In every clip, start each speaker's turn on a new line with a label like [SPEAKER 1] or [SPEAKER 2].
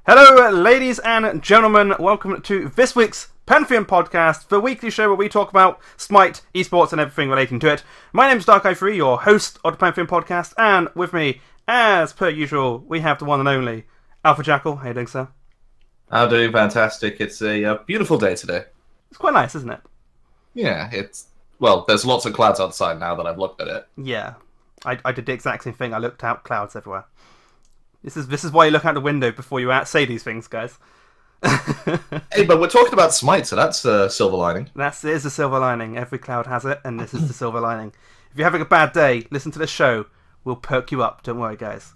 [SPEAKER 1] Hello, ladies and gentlemen. Welcome to this week's Pantheon Podcast, the weekly show where we talk about Smite, esports, and everything relating to it. My name is Darkkai3, your host of the Pantheon Podcast, and with me, as per usual, we have the one and only AlphaJackal. How you doing, sir?
[SPEAKER 2] I'm doing fantastic. It's a beautiful day today.
[SPEAKER 1] It's quite nice, isn't it?
[SPEAKER 2] Yeah, there's lots of clouds outside now that I've looked at it.
[SPEAKER 1] Yeah, I did the exact same thing. I looked out, clouds everywhere. This is why you look out the window before you say these things, guys.
[SPEAKER 2] Hey, but we're talking about Smite, so that's a silver lining.
[SPEAKER 1] That is a silver lining. Every cloud has it, and this is the silver lining. If you're having a bad day, listen to the show. We'll perk you up. Don't worry, guys.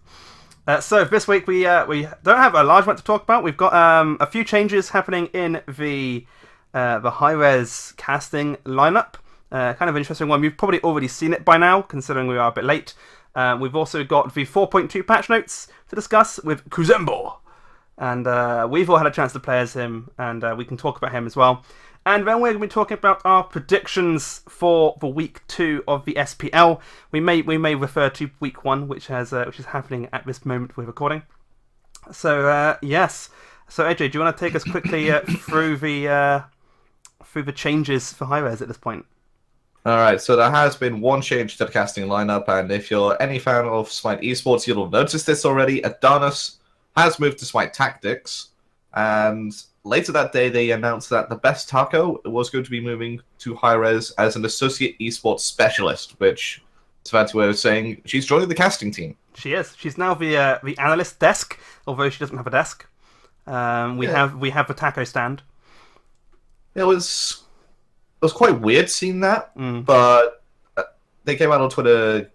[SPEAKER 1] So this week we don't have a large amount to talk about. We've got a few changes happening in the Hi-Rez casting lineup. Kind of interesting one. You've probably already seen it by now, considering we are a bit late. We've also got the 4.2 patch notes to discuss with Kuzenbo. And we've all had a chance to play as him, and we can talk about him as well. And then we're going to be talking about our predictions for the week 2 of the SPL. We may refer to week 1, which is happening at this moment we're recording. So yes. So AJ, do you want to take us quickly through the changes for Hi-Rez at this point?
[SPEAKER 2] Alright, so there has been one change to the casting lineup, and if you're any fan of Smite esports, you'll have noticed this already. Adonis has moved to Smite Tactics, and later that day they announced that the best Taco was going to be moving to Hi-Rez as an associate esports specialist, which is a fancy way of saying she's joining the casting team.
[SPEAKER 1] She is. She's now the analyst desk, although she doesn't have a desk. We have the taco stand.
[SPEAKER 2] It was quite weird seeing that, but they came out on Twitter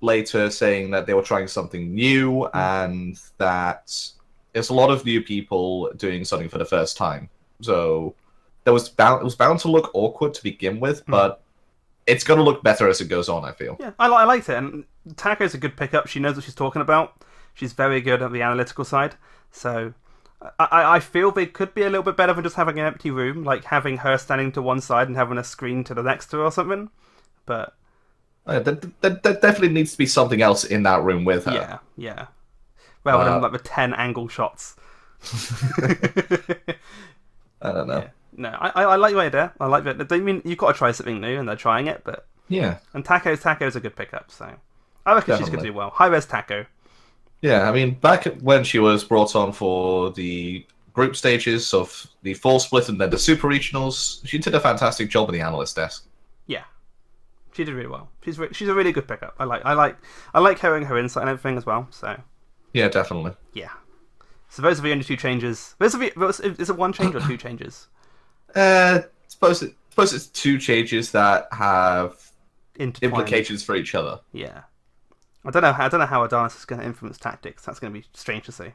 [SPEAKER 2] later saying that they were trying something new and that there's a lot of new people doing something for the first time. So it was bound to look awkward to begin with, but it's going to look better as it goes on, I feel.
[SPEAKER 1] Yeah, I liked it. And Taco's a good pickup. She knows what she's talking about. She's very good at the analytical side. So I feel they could be a little bit better than just having an empty room, like having her standing to one side and having a screen to the next to her or something. But
[SPEAKER 2] there definitely needs to be something else in that room with her.
[SPEAKER 1] Yeah. Rather than like the 10 angle shots.
[SPEAKER 2] I don't know.
[SPEAKER 1] Yeah. No, I like your idea. I like that. They mean you've got to try something new, and they're trying it. But
[SPEAKER 2] yeah,
[SPEAKER 1] and Taco's a good pickup, so I reckon she's going to do well. Hi-Rez Taco.
[SPEAKER 2] Yeah, I mean, back when she was brought on for the group stages of the full split and then the super regionals, she did a fantastic job in the analyst desk.
[SPEAKER 1] Yeah, she did really well. She's a really good pickup. I like hearing her insight and everything as well. So
[SPEAKER 2] yeah, definitely.
[SPEAKER 1] Yeah. So those are the only two changes. Is it one change or two changes?
[SPEAKER 2] Suppose it's two changes that have implications for each other.
[SPEAKER 1] Yeah. I don't know how Adonis is going to influence Tactics. That's going to be strange to see.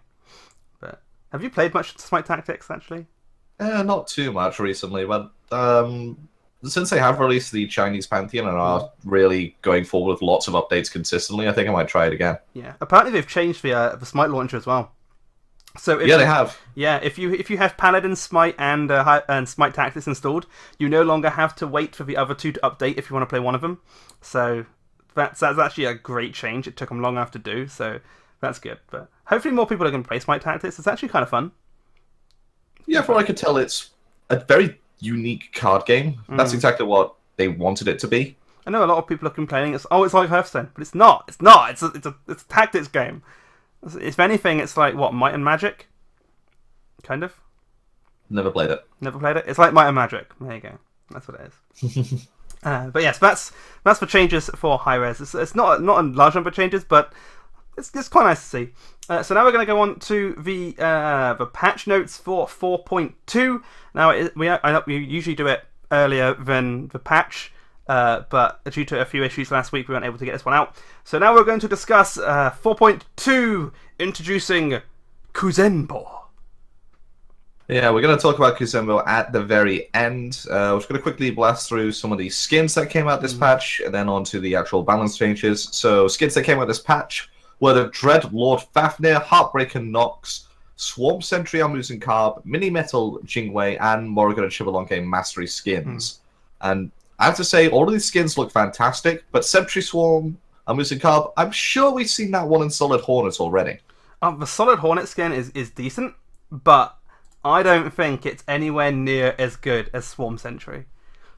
[SPEAKER 1] But have you played much Smite Tactics, actually?
[SPEAKER 2] Not too much recently, but since they have released the Chinese Pantheon and are really going forward with lots of updates consistently, I think I might try it again.
[SPEAKER 1] Yeah. Apparently they've changed the Smite launcher as well. So
[SPEAKER 2] they have.
[SPEAKER 1] Yeah, if you have Paladin, Smite, and Smite Tactics installed, you no longer have to wait for the other two to update if you want to play one of them. So that's actually a great change. It took them long enough to do, so that's good. But hopefully more people are going to play Smite Tactics. It's actually kind of fun.
[SPEAKER 2] Yeah, from what I could tell, it's a very unique card game. That's exactly what they wanted it to be.
[SPEAKER 1] I know a lot of people are complaining. It's like Hearthstone, but it's not. It's not. It's a tactics game. If anything, it's like what, Might and Magic, kind of.
[SPEAKER 2] Never played it.
[SPEAKER 1] Never played it. It's like Might and Magic. There you go. That's what it is. But yes, that's the changes for Hi-Rez. It's not a large number of changes, but it's quite nice to see. So now we're going to go on to the patch notes for 4.2. Now we usually do it earlier than the patch, but due to a few issues last week, we weren't able to get this one out. So now we're going to discuss 4.2, introducing Kuzenbo.
[SPEAKER 2] Yeah, we're going to talk about Kuzenbo at the very end. We're just going to quickly blast through some of the skins that came out this patch, and then on to the actual balance changes. So, skins that came out this patch were the Dread Lord Fafnir, Heartbreaker Nox, Swarm Sentry Amusin Carb, Mini Metal Jingwei, and Morrigan and Chivalonke Mastery skins. And I have to say, all of these skins look fantastic, but Sentry Swarm, Amusin Carb, I'm sure we've seen that one in Solid Hornet already.
[SPEAKER 1] The Solid Hornet skin is decent. but I don't think it's anywhere near as good as Swarm Sentry.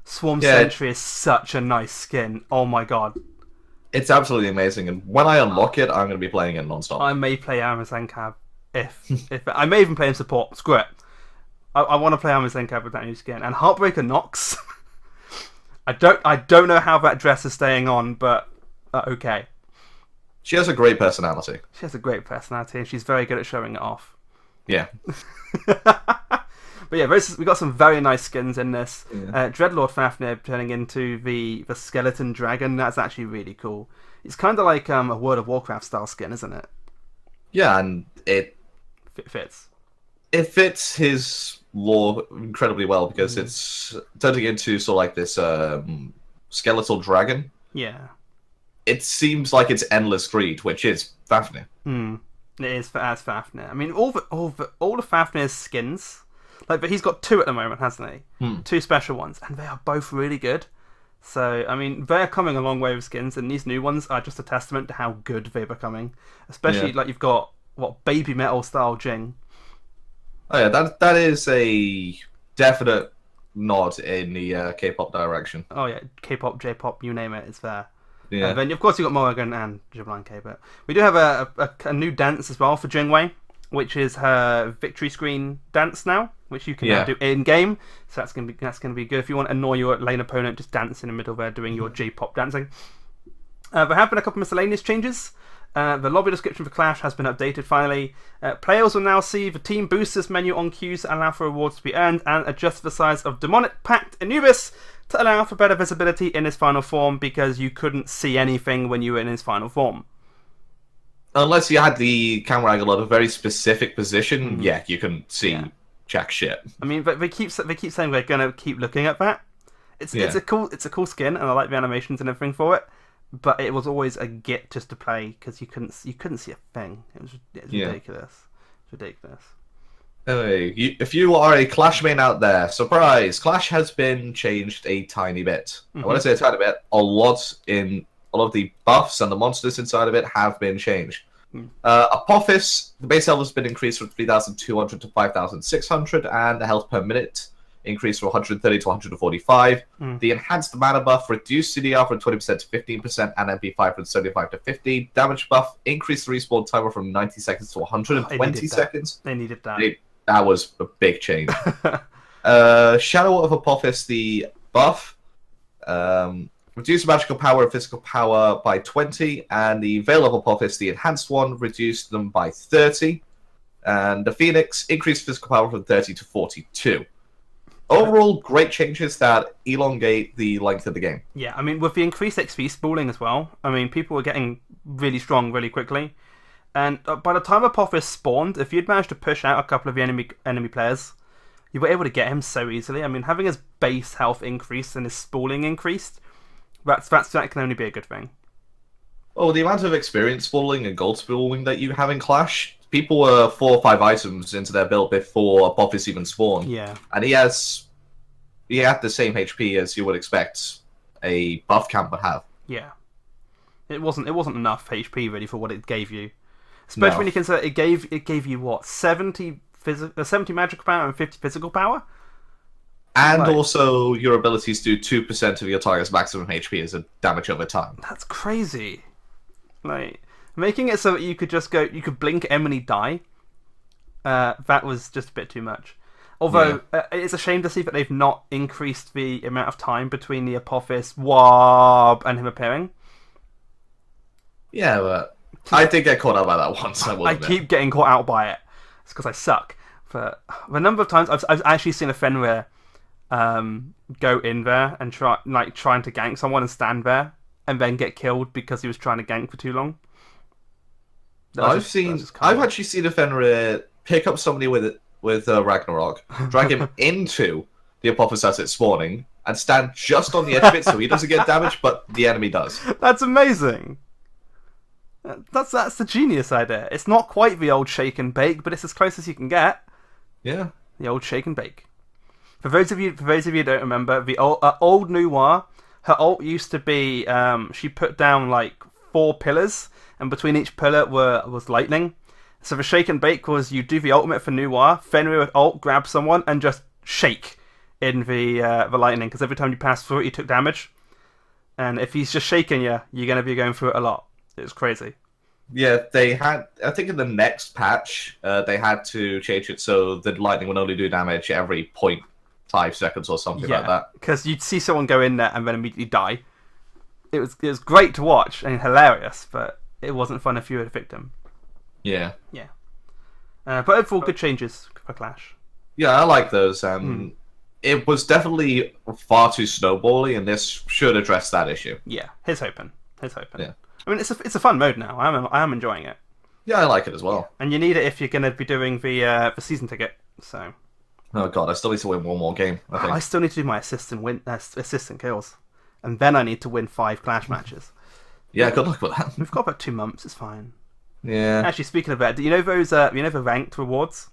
[SPEAKER 1] Swarm Sentry is such a nice skin. Oh my god.
[SPEAKER 2] It's absolutely amazing, and when I unlock it, I'm going to be playing it non-stop.
[SPEAKER 1] I may play Amazon Cab if I may even play him support. Screw it. I want to play Amazon Cab with that new skin. And Heartbreaker Nox. I don't know how that dress is staying on, but okay.
[SPEAKER 2] She has a great personality.
[SPEAKER 1] She has a great personality, and she's very good at showing it off.
[SPEAKER 2] Yeah.
[SPEAKER 1] But yeah, we got some very nice skins in this.
[SPEAKER 2] Yeah.
[SPEAKER 1] Dreadlord Fafnir turning into the skeleton dragon. That's actually really cool. It's kind of like a World of Warcraft style skin, isn't it?
[SPEAKER 2] Yeah, and it
[SPEAKER 1] fits.
[SPEAKER 2] It fits his lore incredibly well because it's turning into sort of like this skeletal dragon.
[SPEAKER 1] Yeah.
[SPEAKER 2] It seems like it's endless greed, which is Fafnir.
[SPEAKER 1] It is as Fafnir. I mean, all the Fafnir's skins. But he's got 2 at the moment, hasn't he? 2 special ones, and they are both really good. So, I mean, they're coming a long way with skins, and these new ones are just a testament to how good they're becoming. Especially, like, you've got, Baby Metal style Jing.
[SPEAKER 2] Oh yeah, that is a definite nod in the K-pop direction.
[SPEAKER 1] Oh yeah, K-pop, J-pop, you name it, it's there.
[SPEAKER 2] Yeah.
[SPEAKER 1] And then, of course, you've got Morrigan and Jablanque, but we do have a new dance as well for Jingwei, which is her victory screen dance now, which you can now do in game. So that's gonna be good if you want to annoy your lane opponent. Just dance in the middle there, doing your J-pop dancing. There have been a couple of miscellaneous changes. The lobby description for Clash has been updated finally. Players will now see the Team Boosters menu on queues to allow for rewards to be earned, and adjust the size of Demonic Pact Anubis to allow for better visibility in his final form, because you couldn't see anything when you were in his final form.
[SPEAKER 2] Unless you had the camera angle at a very specific position, you couldn't see jack shit.
[SPEAKER 1] I mean, but they keep saying they're gonna keep looking at that. It's a cool skin, and I like the animations and everything for it. But it was always a git just to play because you couldn't see a thing. It was ridiculous. It's ridiculous.
[SPEAKER 2] Anyway, if you are a Clash main out there, surprise! Clash has been changed a tiny bit. And when I say a tiny bit, a lot of the buffs and the monsters inside of it have been changed. Apophis, the base health has been increased from 3,200 to 5,600, and the health per minute increased from 130 to 145. The enhanced mana buff reduced CDR from 20% to 15%, and MP5 from 75 to 50. Damage buff increased the respawn timer from 90 seconds to 120 seconds.
[SPEAKER 1] They needed that.
[SPEAKER 2] That was a big change. Shadow of Apophis, the buff, reduced magical power and physical power by 20, and the Veil of Apophis, the enhanced one, reduced them by 30. And the Phoenix increased physical power from 30 to 42. Overall, great changes that elongate the length of the game.
[SPEAKER 1] Yeah, I mean, with the increased XP spooling as well, I mean, people were getting really strong really quickly. And by the time Apophis spawned, if you'd managed to push out a couple of the enemy players, you were able to get him so easily. I mean, having his base health increased and his spooling increased, that can only be a good thing.
[SPEAKER 2] Well, the amount of experience spooling and gold spooling that you have in Clash, people were 4 or 5 items into their build before Apophis even spawned.
[SPEAKER 1] Yeah.
[SPEAKER 2] And he had the same HP as you would expect a buff camp would have.
[SPEAKER 1] Yeah. It wasn't enough HP really for what it gave you. Especially when you consider it gave you what, 70 magical power and 50 physical power?
[SPEAKER 2] And also your abilities do 2% of your target's maximum HP as a damage over time.
[SPEAKER 1] That's crazy. Like, making it so that you could blink Emily die, that was just a bit too much. Although, it's a shame to see that they've not increased the amount of time between the Apophis, Warb, and him appearing.
[SPEAKER 2] Yeah, but I did get caught out by that once. I
[SPEAKER 1] keep getting caught out by it. It's because I suck. But the number of times I've actually seen a Fenrir go in there and trying to gank someone and stand there, and then get killed because he was trying to gank for too long.
[SPEAKER 2] I've actually seen a Fenrir pick up somebody with Ragnarok, drag him into the Apophis as it's spawning, and stand just on the edge of it so he doesn't get damaged, but the enemy does.
[SPEAKER 1] That's amazing. That's the genius idea. It's not quite the old shake and bake, but it's as close as you can get.
[SPEAKER 2] Yeah,
[SPEAKER 1] the old shake and bake. For those of you who don't remember, the old Noir, her ult used to be she put down like 4 pillars, and between each pillar was lightning. So the shake and bake was you do the ultimate for Noir, Fenrir would ult, grab someone, and just shake in the lightning, because every time you pass through it, you took damage. And if he's just shaking you, you're going to be going through it a lot. It's crazy.
[SPEAKER 2] Yeah, they had, I think in the next patch, they had to change it so the lightning would only do damage every 0.5 seconds or something like that.
[SPEAKER 1] Because you'd see someone go in there and then immediately die. It was great to watch and hilarious, but it wasn't fun if you were a victim.
[SPEAKER 2] Yeah.
[SPEAKER 1] Yeah. But overall, good changes for Clash.
[SPEAKER 2] Yeah, I like those. It was definitely far too snowbally, and this should address that issue.
[SPEAKER 1] Yeah, here's hoping.
[SPEAKER 2] Yeah.
[SPEAKER 1] I mean, it's a fun mode now. I am enjoying it.
[SPEAKER 2] Yeah, I like it as well.
[SPEAKER 1] And you need it if you're going to be doing the season ticket. So.
[SPEAKER 2] Oh god, I still need to win one more game. I think.
[SPEAKER 1] I still need to do my assistant kills, and then I need to win 5 Clash matches.
[SPEAKER 2] Yeah, good luck with that.
[SPEAKER 1] We've got about 2 months. It's fine.
[SPEAKER 2] Yeah.
[SPEAKER 1] Actually, speaking of that, do you know those? You know the ranked rewards?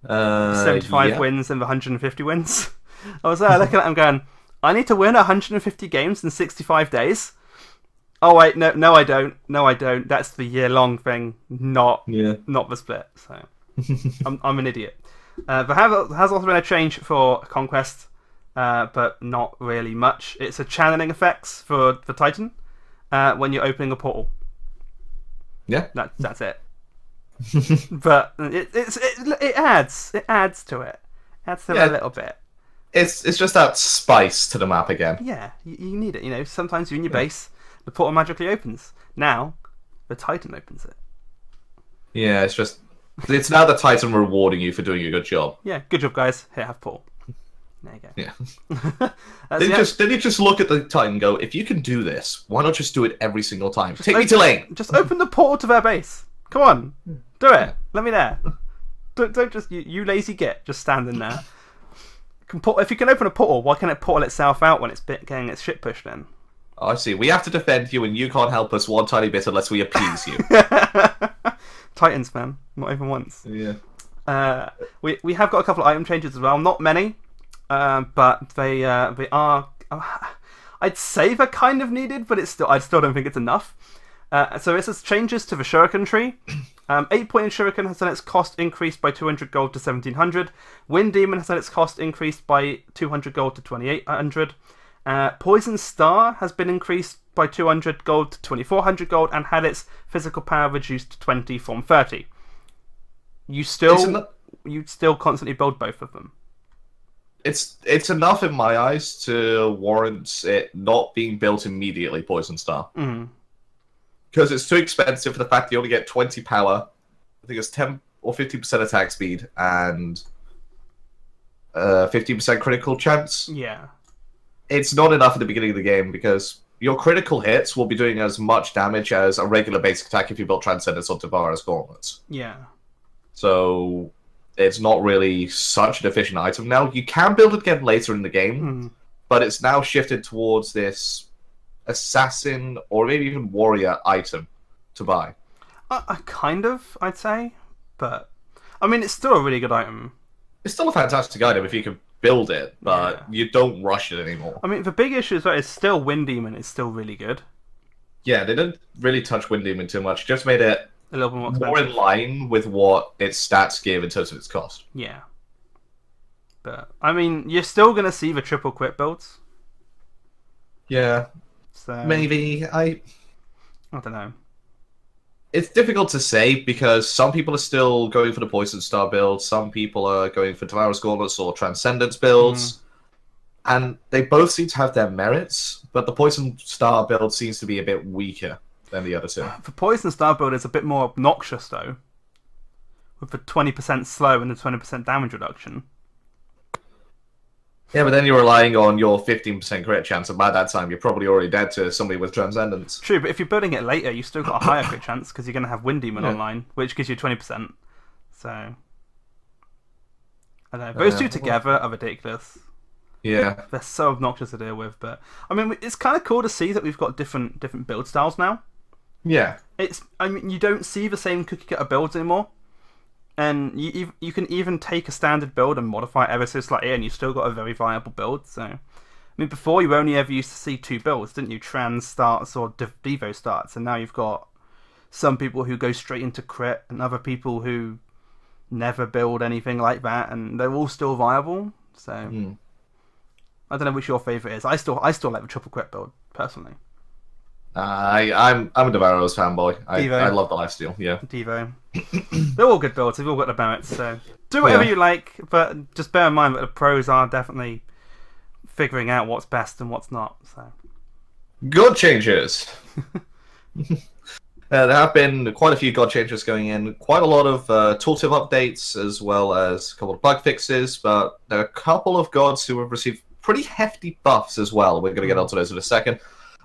[SPEAKER 1] 75 wins and the 150 wins. I was there looking at them going, I need to win 150 games in 65 days. Oh wait, no, I don't. No, I don't. That's the year-long thing, not the split. So I'm an idiot. There has also been a change for Conquest, but not really much. It's a channeling effects for Titan when you're opening a portal.
[SPEAKER 2] Yeah,
[SPEAKER 1] that's it. But it adds to it. Adds to it a little bit.
[SPEAKER 2] It's just that spice to the map again.
[SPEAKER 1] Yeah, you need it. You know, sometimes you're in your base, the portal magically opens. Now, the Titan opens it.
[SPEAKER 2] Yeah, it's now the Titan rewarding you for doing a good job.
[SPEAKER 1] Yeah, good job, guys. Here, have portal. There you go.
[SPEAKER 2] Yeah. Then you just look at the Titan and go, if you can do this, why not just do it every single time? Take me to lane.
[SPEAKER 1] Just open the portal to their base. Come on, do it. Let me there. Don't just you lazy git. Just standing there. If you can open a portal, why can't it portal itself out when it's getting its shit pushed in?
[SPEAKER 2] I see. We have to defend you, and you can't help us one tiny bit unless we appease you.
[SPEAKER 1] Titans, man. Not even once.
[SPEAKER 2] Yeah.
[SPEAKER 1] We have got a couple of item changes as well. Not many, but they are. I'd say they're kind of needed, but I still don't think it's enough. So this is changes to the Shuriken tree. 8-point Shuriken has had its cost increased by 200 gold to 1700. Wind Demon has had its cost increased by 200 gold to 2800. Poison Star has been increased by 200 gold to 2400 gold and had its physical power reduced to 20 from 30. You still constantly build both of them.
[SPEAKER 2] It's enough in my eyes to warrant it not being built immediately, Poison Star. Because it's too expensive for the fact that you only get 20 power, I think it's 10 or 15% attack speed, and 15% critical chance.
[SPEAKER 1] Yeah.
[SPEAKER 2] It's not enough at the beginning of the game, because your critical hits will be doing as much damage as a regular basic attack if you built Transcendence or Tavares Gauntlets.
[SPEAKER 1] Yeah.
[SPEAKER 2] So it's not really such an efficient item. Now, you can build it again later in the game, but it's now shifted towards this assassin or maybe even warrior item to buy.
[SPEAKER 1] I'd say, but I mean, it's still a really good item.
[SPEAKER 2] It's still a fantastic item if you can build it, but you don't rush it anymore.
[SPEAKER 1] I mean, the big issue is still Wind Demon is still really good.
[SPEAKER 2] Yeah, they didn't really touch Wind Demon too much. Just made it
[SPEAKER 1] a little bit
[SPEAKER 2] more in line with what its stats give in terms of its cost.
[SPEAKER 1] Yeah. But, I mean, you're still going to see the triple quit builds.
[SPEAKER 2] Yeah.
[SPEAKER 1] So,
[SPEAKER 2] maybe. I
[SPEAKER 1] don't know.
[SPEAKER 2] It's difficult to say because some people are still going for the Poison Star build, some people are going for Tavares Gauntlets or Transcendence builds, and they both seem to have their merits, but the Poison Star build seems to be a bit weaker than the other two.
[SPEAKER 1] The Poison Star build is a bit more obnoxious, though, with the 20% slow and the 20% damage reduction.
[SPEAKER 2] Yeah, but then you're relying on your 15% crit chance, and by that time you're probably already dead to somebody with Transcendence.
[SPEAKER 1] True, but if you're building it later, you've still got a higher crit chance, because you're going to have Wind Demon online, which gives you 20%. So, I don't know. Those two together are ridiculous.
[SPEAKER 2] Yeah.
[SPEAKER 1] They're so obnoxious to deal with, but I mean, it's kind of cool to see that we've got different build styles now.
[SPEAKER 2] Yeah.
[SPEAKER 1] I mean, you don't see the same cookie cutter builds anymore. And you can even take a standard build and modify it ever so slightly, and you've still got a very viable build. So, I mean, before you only ever used to see 2 builds, didn't you? Trans starts or Devo starts, and now you've got some people who go straight into crit, and other people who never build anything like that, and they're all still viable. So I don't know which your favorite is. I still like the triple crit build personally.
[SPEAKER 2] I'm a Devaro's fanboy. I love the lifesteal. Yeah,
[SPEAKER 1] Devo. They're all good builds. They've all got the merits. So do whatever you like, but just bear in mind that the pros are definitely figuring out what's best and what's not. So
[SPEAKER 2] god changes. There have been quite a few god changes going in, quite a lot of tooltip updates, as well as a couple of bug fixes, but there are a couple of gods who have received pretty hefty buffs as well. We're going to get onto those in a second.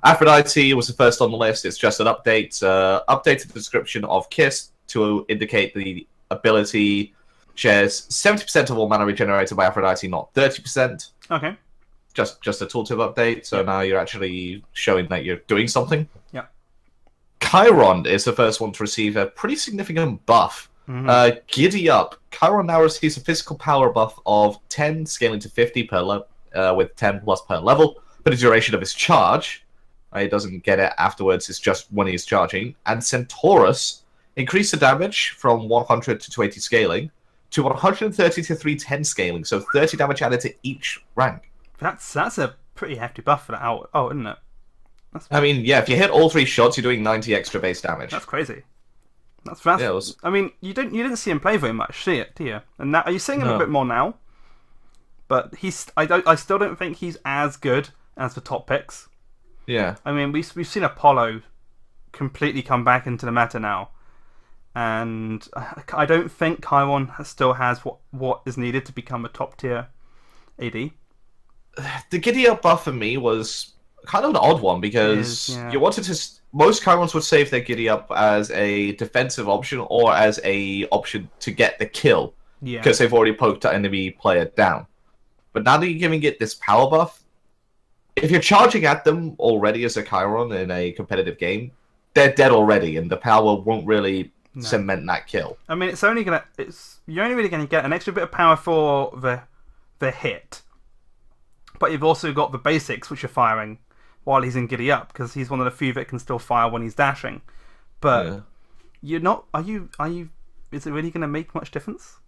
[SPEAKER 2] Aphrodite was the first on the list. It's just an update. Updated the description of Kiss to indicate the ability shares 70% of all mana regenerated by Aphrodite, not 30%.
[SPEAKER 1] Okay.
[SPEAKER 2] Just a tooltip update, so now you're actually showing that you're doing something.
[SPEAKER 1] Yeah.
[SPEAKER 2] Chiron is the first one to receive a pretty significant buff. Giddy Up. Chiron now receives a physical power buff of 10, scaling to 50 per with 10 plus per level, for the duration of his charge. He doesn't get it afterwards, it's just when he's charging. And Centaurus increased the damage from 100 to 280 scaling to 130 to 310 scaling, so 30 damage added to each rank.
[SPEAKER 1] That's a pretty hefty buff for that out. Oh, isn't it?
[SPEAKER 2] I mean, yeah, if you hit all 3 shots, you're doing 90 extra base damage.
[SPEAKER 1] That's crazy. That's fast. Yeah, I mean, you didn't see him play very much, do you? And now, are you seeing him a bit more now? But I still don't think he's as good as the top picks.
[SPEAKER 2] Yeah.
[SPEAKER 1] I mean, we've seen Apollo completely come back into the meta now, and I don't think Chiron still has what is needed to become a top tier AD.
[SPEAKER 2] The Giddy Up buff for me was kind of an odd one because you wanted to. Most Chirons would save their Giddy Up as a defensive option or as a option to get the kill because they've already poked an enemy player down. But now that you're giving it this power buff, if you're charging at them already as a Chiron in a competitive game, they're dead already, and the power won't really cement that kill.
[SPEAKER 1] I mean, you're only really gonna get an extra bit of power for the hit, but you've also got the basics which are firing while he's in Giddy Up, because he's one of the few that can still fire when he's dashing. But you're not. Are you? Is it really gonna make much difference?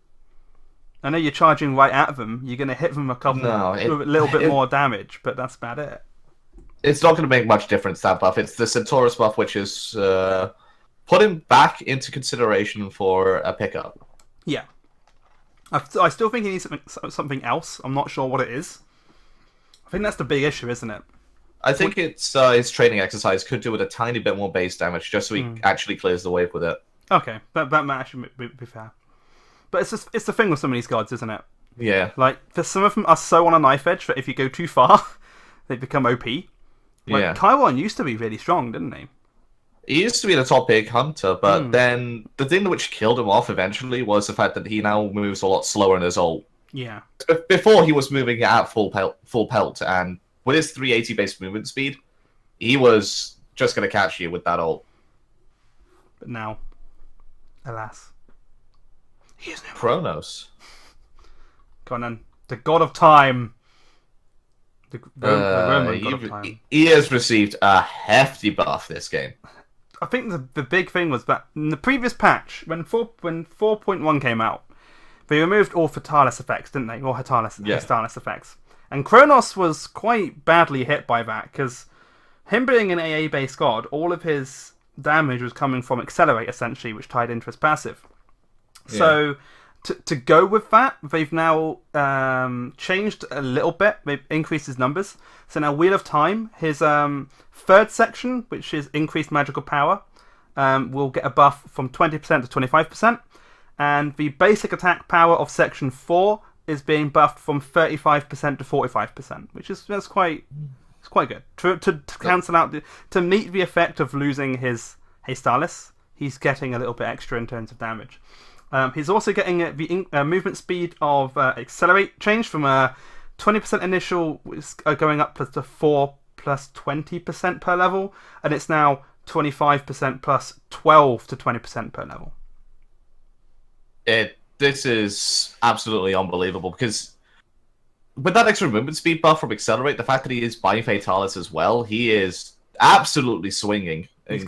[SPEAKER 1] I know you're charging right at them. You're going to hit them a little bit more damage, but that's about it.
[SPEAKER 2] It's not going to make much difference, that buff. It's the Centaurus buff, which is put him back into consideration for a pickup.
[SPEAKER 1] Yeah. I still think he needs something else. I'm not sure what it is. I think that's the big issue, isn't it?
[SPEAKER 2] I think it's his training exercise could do with a tiny bit more base damage, just so he actually clears the wave with it.
[SPEAKER 1] Okay, that might actually be fair. But it's the thing with some of these gods, isn't it?
[SPEAKER 2] Yeah.
[SPEAKER 1] Like, some of them are so on a knife edge that if you go too far, they become OP. Like, Chiron used to be really strong, didn't he?
[SPEAKER 2] He used to be the top big hunter, but then the thing which killed him off eventually was the fact that he now moves a lot slower in his ult.
[SPEAKER 1] Yeah.
[SPEAKER 2] Before he was moving at full pelt, and with his 380 base movement speed, he was just going to catch you with that ult.
[SPEAKER 1] But now, alas. He is no
[SPEAKER 2] Kronos.
[SPEAKER 1] Go on then. The God of Time. The Roman God of Time.
[SPEAKER 2] He has received a hefty buff this game.
[SPEAKER 1] I think the big thing was that in the previous patch, when 4.1 came out, they removed all Fatalis effects, didn't they? Or Hestalis effects. And Kronos was quite badly hit by that, because him being an AA-based god, all of his damage was coming from Accelerate, essentially, which tied into his passive. So, to go with that, they've now changed a little bit. They've increased his numbers. So now Wheel of Time, his third section, which is increased magical power, will get a buff from 20% to 25%. And the basic attack power of section 4 is being buffed from 35% to 45%, which is quite good. To cancel out, to meet the effect of losing his Hestalis, he's getting a little bit extra in terms of damage. He's also getting the movement speed of Accelerate change from 20% initial going up to 4 plus 20% per level, and it's now 25% plus 12 to 20% per level.
[SPEAKER 2] This is absolutely unbelievable, because with that extra movement speed buff from Accelerate, the fact that he is buying Fatalis as well, he is absolutely swinging.
[SPEAKER 1] He's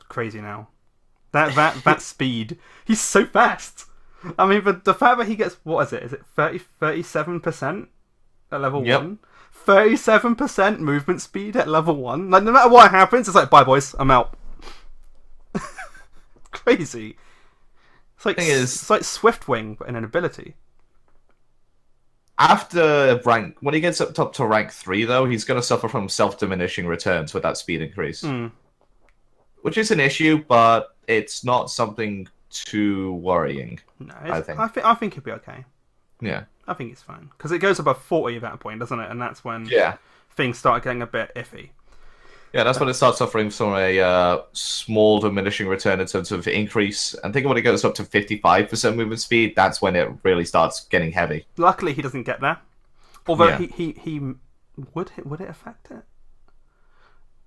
[SPEAKER 1] crazy now. That speed. He's so fast. I mean, but the fact that he gets, what is it? Is it 37% at level 1? 37% movement speed at level 1? Like, no matter what happens, it's like, bye boys, I'm out. Crazy. It's like Swiftwing, but in an ability.
[SPEAKER 2] After rank, when he gets up to rank 3, though, he's going to suffer from self-diminishing returns with that speed increase. Which is an issue, but it's not something too worrying.
[SPEAKER 1] No, I think he'll be okay.
[SPEAKER 2] Yeah.
[SPEAKER 1] I think he's fine. Because it goes above 40 at that point, doesn't it? And that's when things start getting a bit iffy.
[SPEAKER 2] Yeah, that's when it starts suffering from a small diminishing return in terms of increase. And think when it goes up to 55% movement speed, that's when it really starts getting heavy.
[SPEAKER 1] Luckily, he doesn't get there. Although he would it affect it?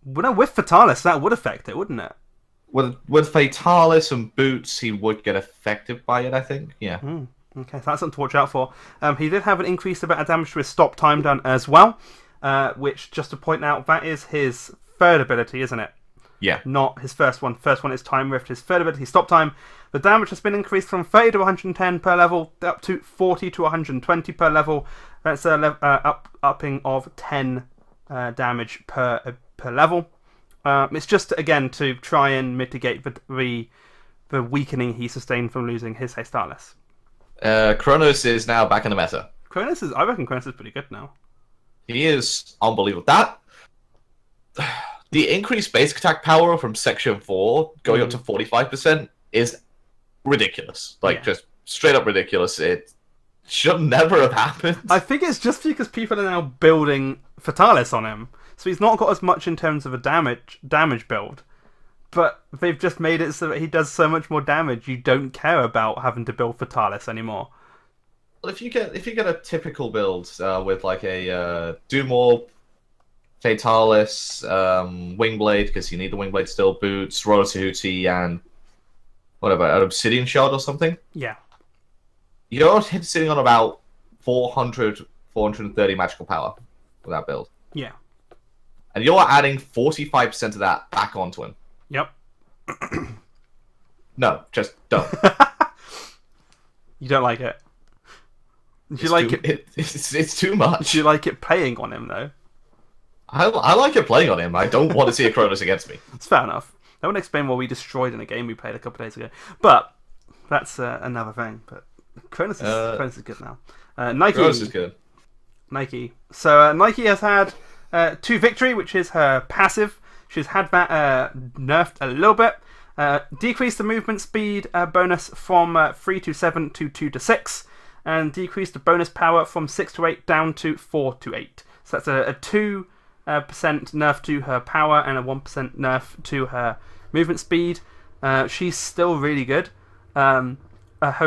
[SPEAKER 1] No, with Fatalis, that would affect it, wouldn't it?
[SPEAKER 2] With Fatalis and Boots, he would get affected by it, I think. Yeah.
[SPEAKER 1] Okay, so that's something to watch out for. He did have an increased amount of damage to his stop time done as well, which, just to point out, that is his third ability, isn't it?
[SPEAKER 2] Yeah.
[SPEAKER 1] Not his first one. First one is Time Rift. His third ability, Stop Time. The damage has been increased from 30 to 110 per level, up to 40 to 120 per level. That's a upping of 10 damage per level. It's just, again, to try and mitigate the weakening he sustained from losing his Hastalis.
[SPEAKER 2] Kronos is now back in the meta.
[SPEAKER 1] I reckon Kronos is pretty good now.
[SPEAKER 2] He is unbelievable. The increased basic attack power from Section 4 going up to 45% is ridiculous. Just straight up ridiculous. It should never have happened.
[SPEAKER 1] I think it's just because people are now building Fatalis on him. So he's not got as much in terms of a damage build. But they've just made it so that he does so much more damage, you don't care about having to build Fatalis anymore.
[SPEAKER 2] Well, if you get a typical build with like a do more Fatalis, Wingblade, because you need the Wingblade still, Boots, Royal Tahuti, and whatever, an Obsidian Shard or something.
[SPEAKER 1] Yeah.
[SPEAKER 2] You're sitting on about 430 magical power with that build.
[SPEAKER 1] Yeah.
[SPEAKER 2] And you're adding 45% of that back onto him.
[SPEAKER 1] Yep.
[SPEAKER 2] No, just don't.
[SPEAKER 1] You don't like it?
[SPEAKER 2] It's too much.
[SPEAKER 1] Do you like it playing on him, though?
[SPEAKER 2] I like it playing on him. I don't want to see a Kronos against me.
[SPEAKER 1] It's fair enough. That would explain what we destroyed in a game we played a couple of days ago. But that's another thing. But Kronos is good now. Nike.
[SPEAKER 2] Kronos is good.
[SPEAKER 1] Nike. So Nike has had 2 victory, which is her passive. She's had that nerfed a little bit. Decreased the movement speed bonus from 3 to 7 to 2 to 6. And decreased the bonus power from 6 to 8 down to 4 to 8. So that's a 2% nerf to her power and a 1% nerf to her movement speed. She's still really good. Her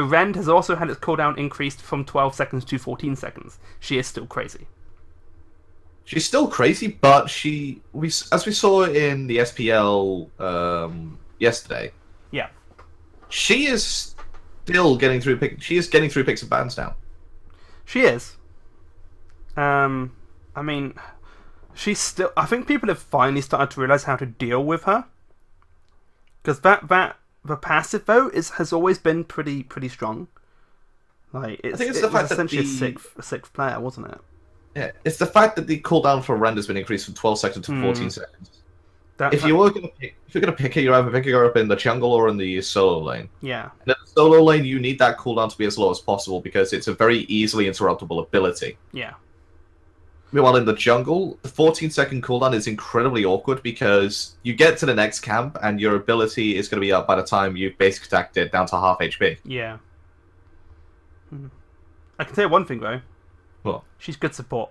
[SPEAKER 1] Rend has also had its cooldown increased from 12 seconds to 14 seconds. She is still crazy.
[SPEAKER 2] She's still crazy, but as we saw in the SPL yesterday, she is still getting through. She is getting through picks and bans now.
[SPEAKER 1] She is. I mean, she's still. I think people have finally started to realize how to deal with her, because the passive though has always been pretty strong. Like I think it's the fact essentially a sixth player, wasn't it?
[SPEAKER 2] Yeah, it's the fact that the cooldown for Rend has been increased from 12 seconds to 14 seconds. If you're going to pick her, you're either picking her up in the jungle or in the solo lane.
[SPEAKER 1] Yeah.
[SPEAKER 2] And in the solo lane, you need that cooldown to be as low as possible because it's a very easily interruptible ability.
[SPEAKER 1] Yeah.
[SPEAKER 2] Meanwhile, in the jungle, the 14-second cooldown is incredibly awkward because you get to the next camp and your ability is going to be up by the time you've basic attacked it down to half HP.
[SPEAKER 1] Yeah. I can tell you one thing, though.
[SPEAKER 2] What?
[SPEAKER 1] She's good support.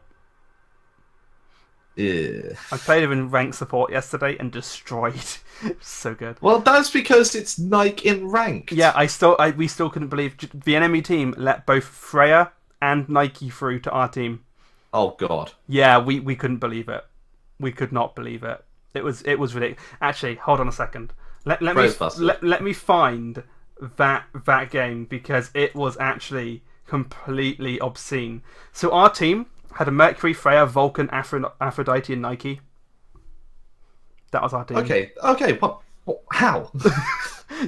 [SPEAKER 2] Yeah.
[SPEAKER 1] I played her in ranked support yesterday and destroyed. So good.
[SPEAKER 2] Well, that's because it's Nike in ranked.
[SPEAKER 1] Yeah, we still couldn't believe the enemy team let both Freya and Nike through to our team.
[SPEAKER 2] Oh God.
[SPEAKER 1] Yeah, we couldn't believe it. We could not believe it. It was ridiculous. Actually, hold on a second. Let me find that game because it was actually completely obscene. So our team had a Mercury, Freya, Vulcan, Aphrodite, and Nike. That was our team.
[SPEAKER 2] Okay. How?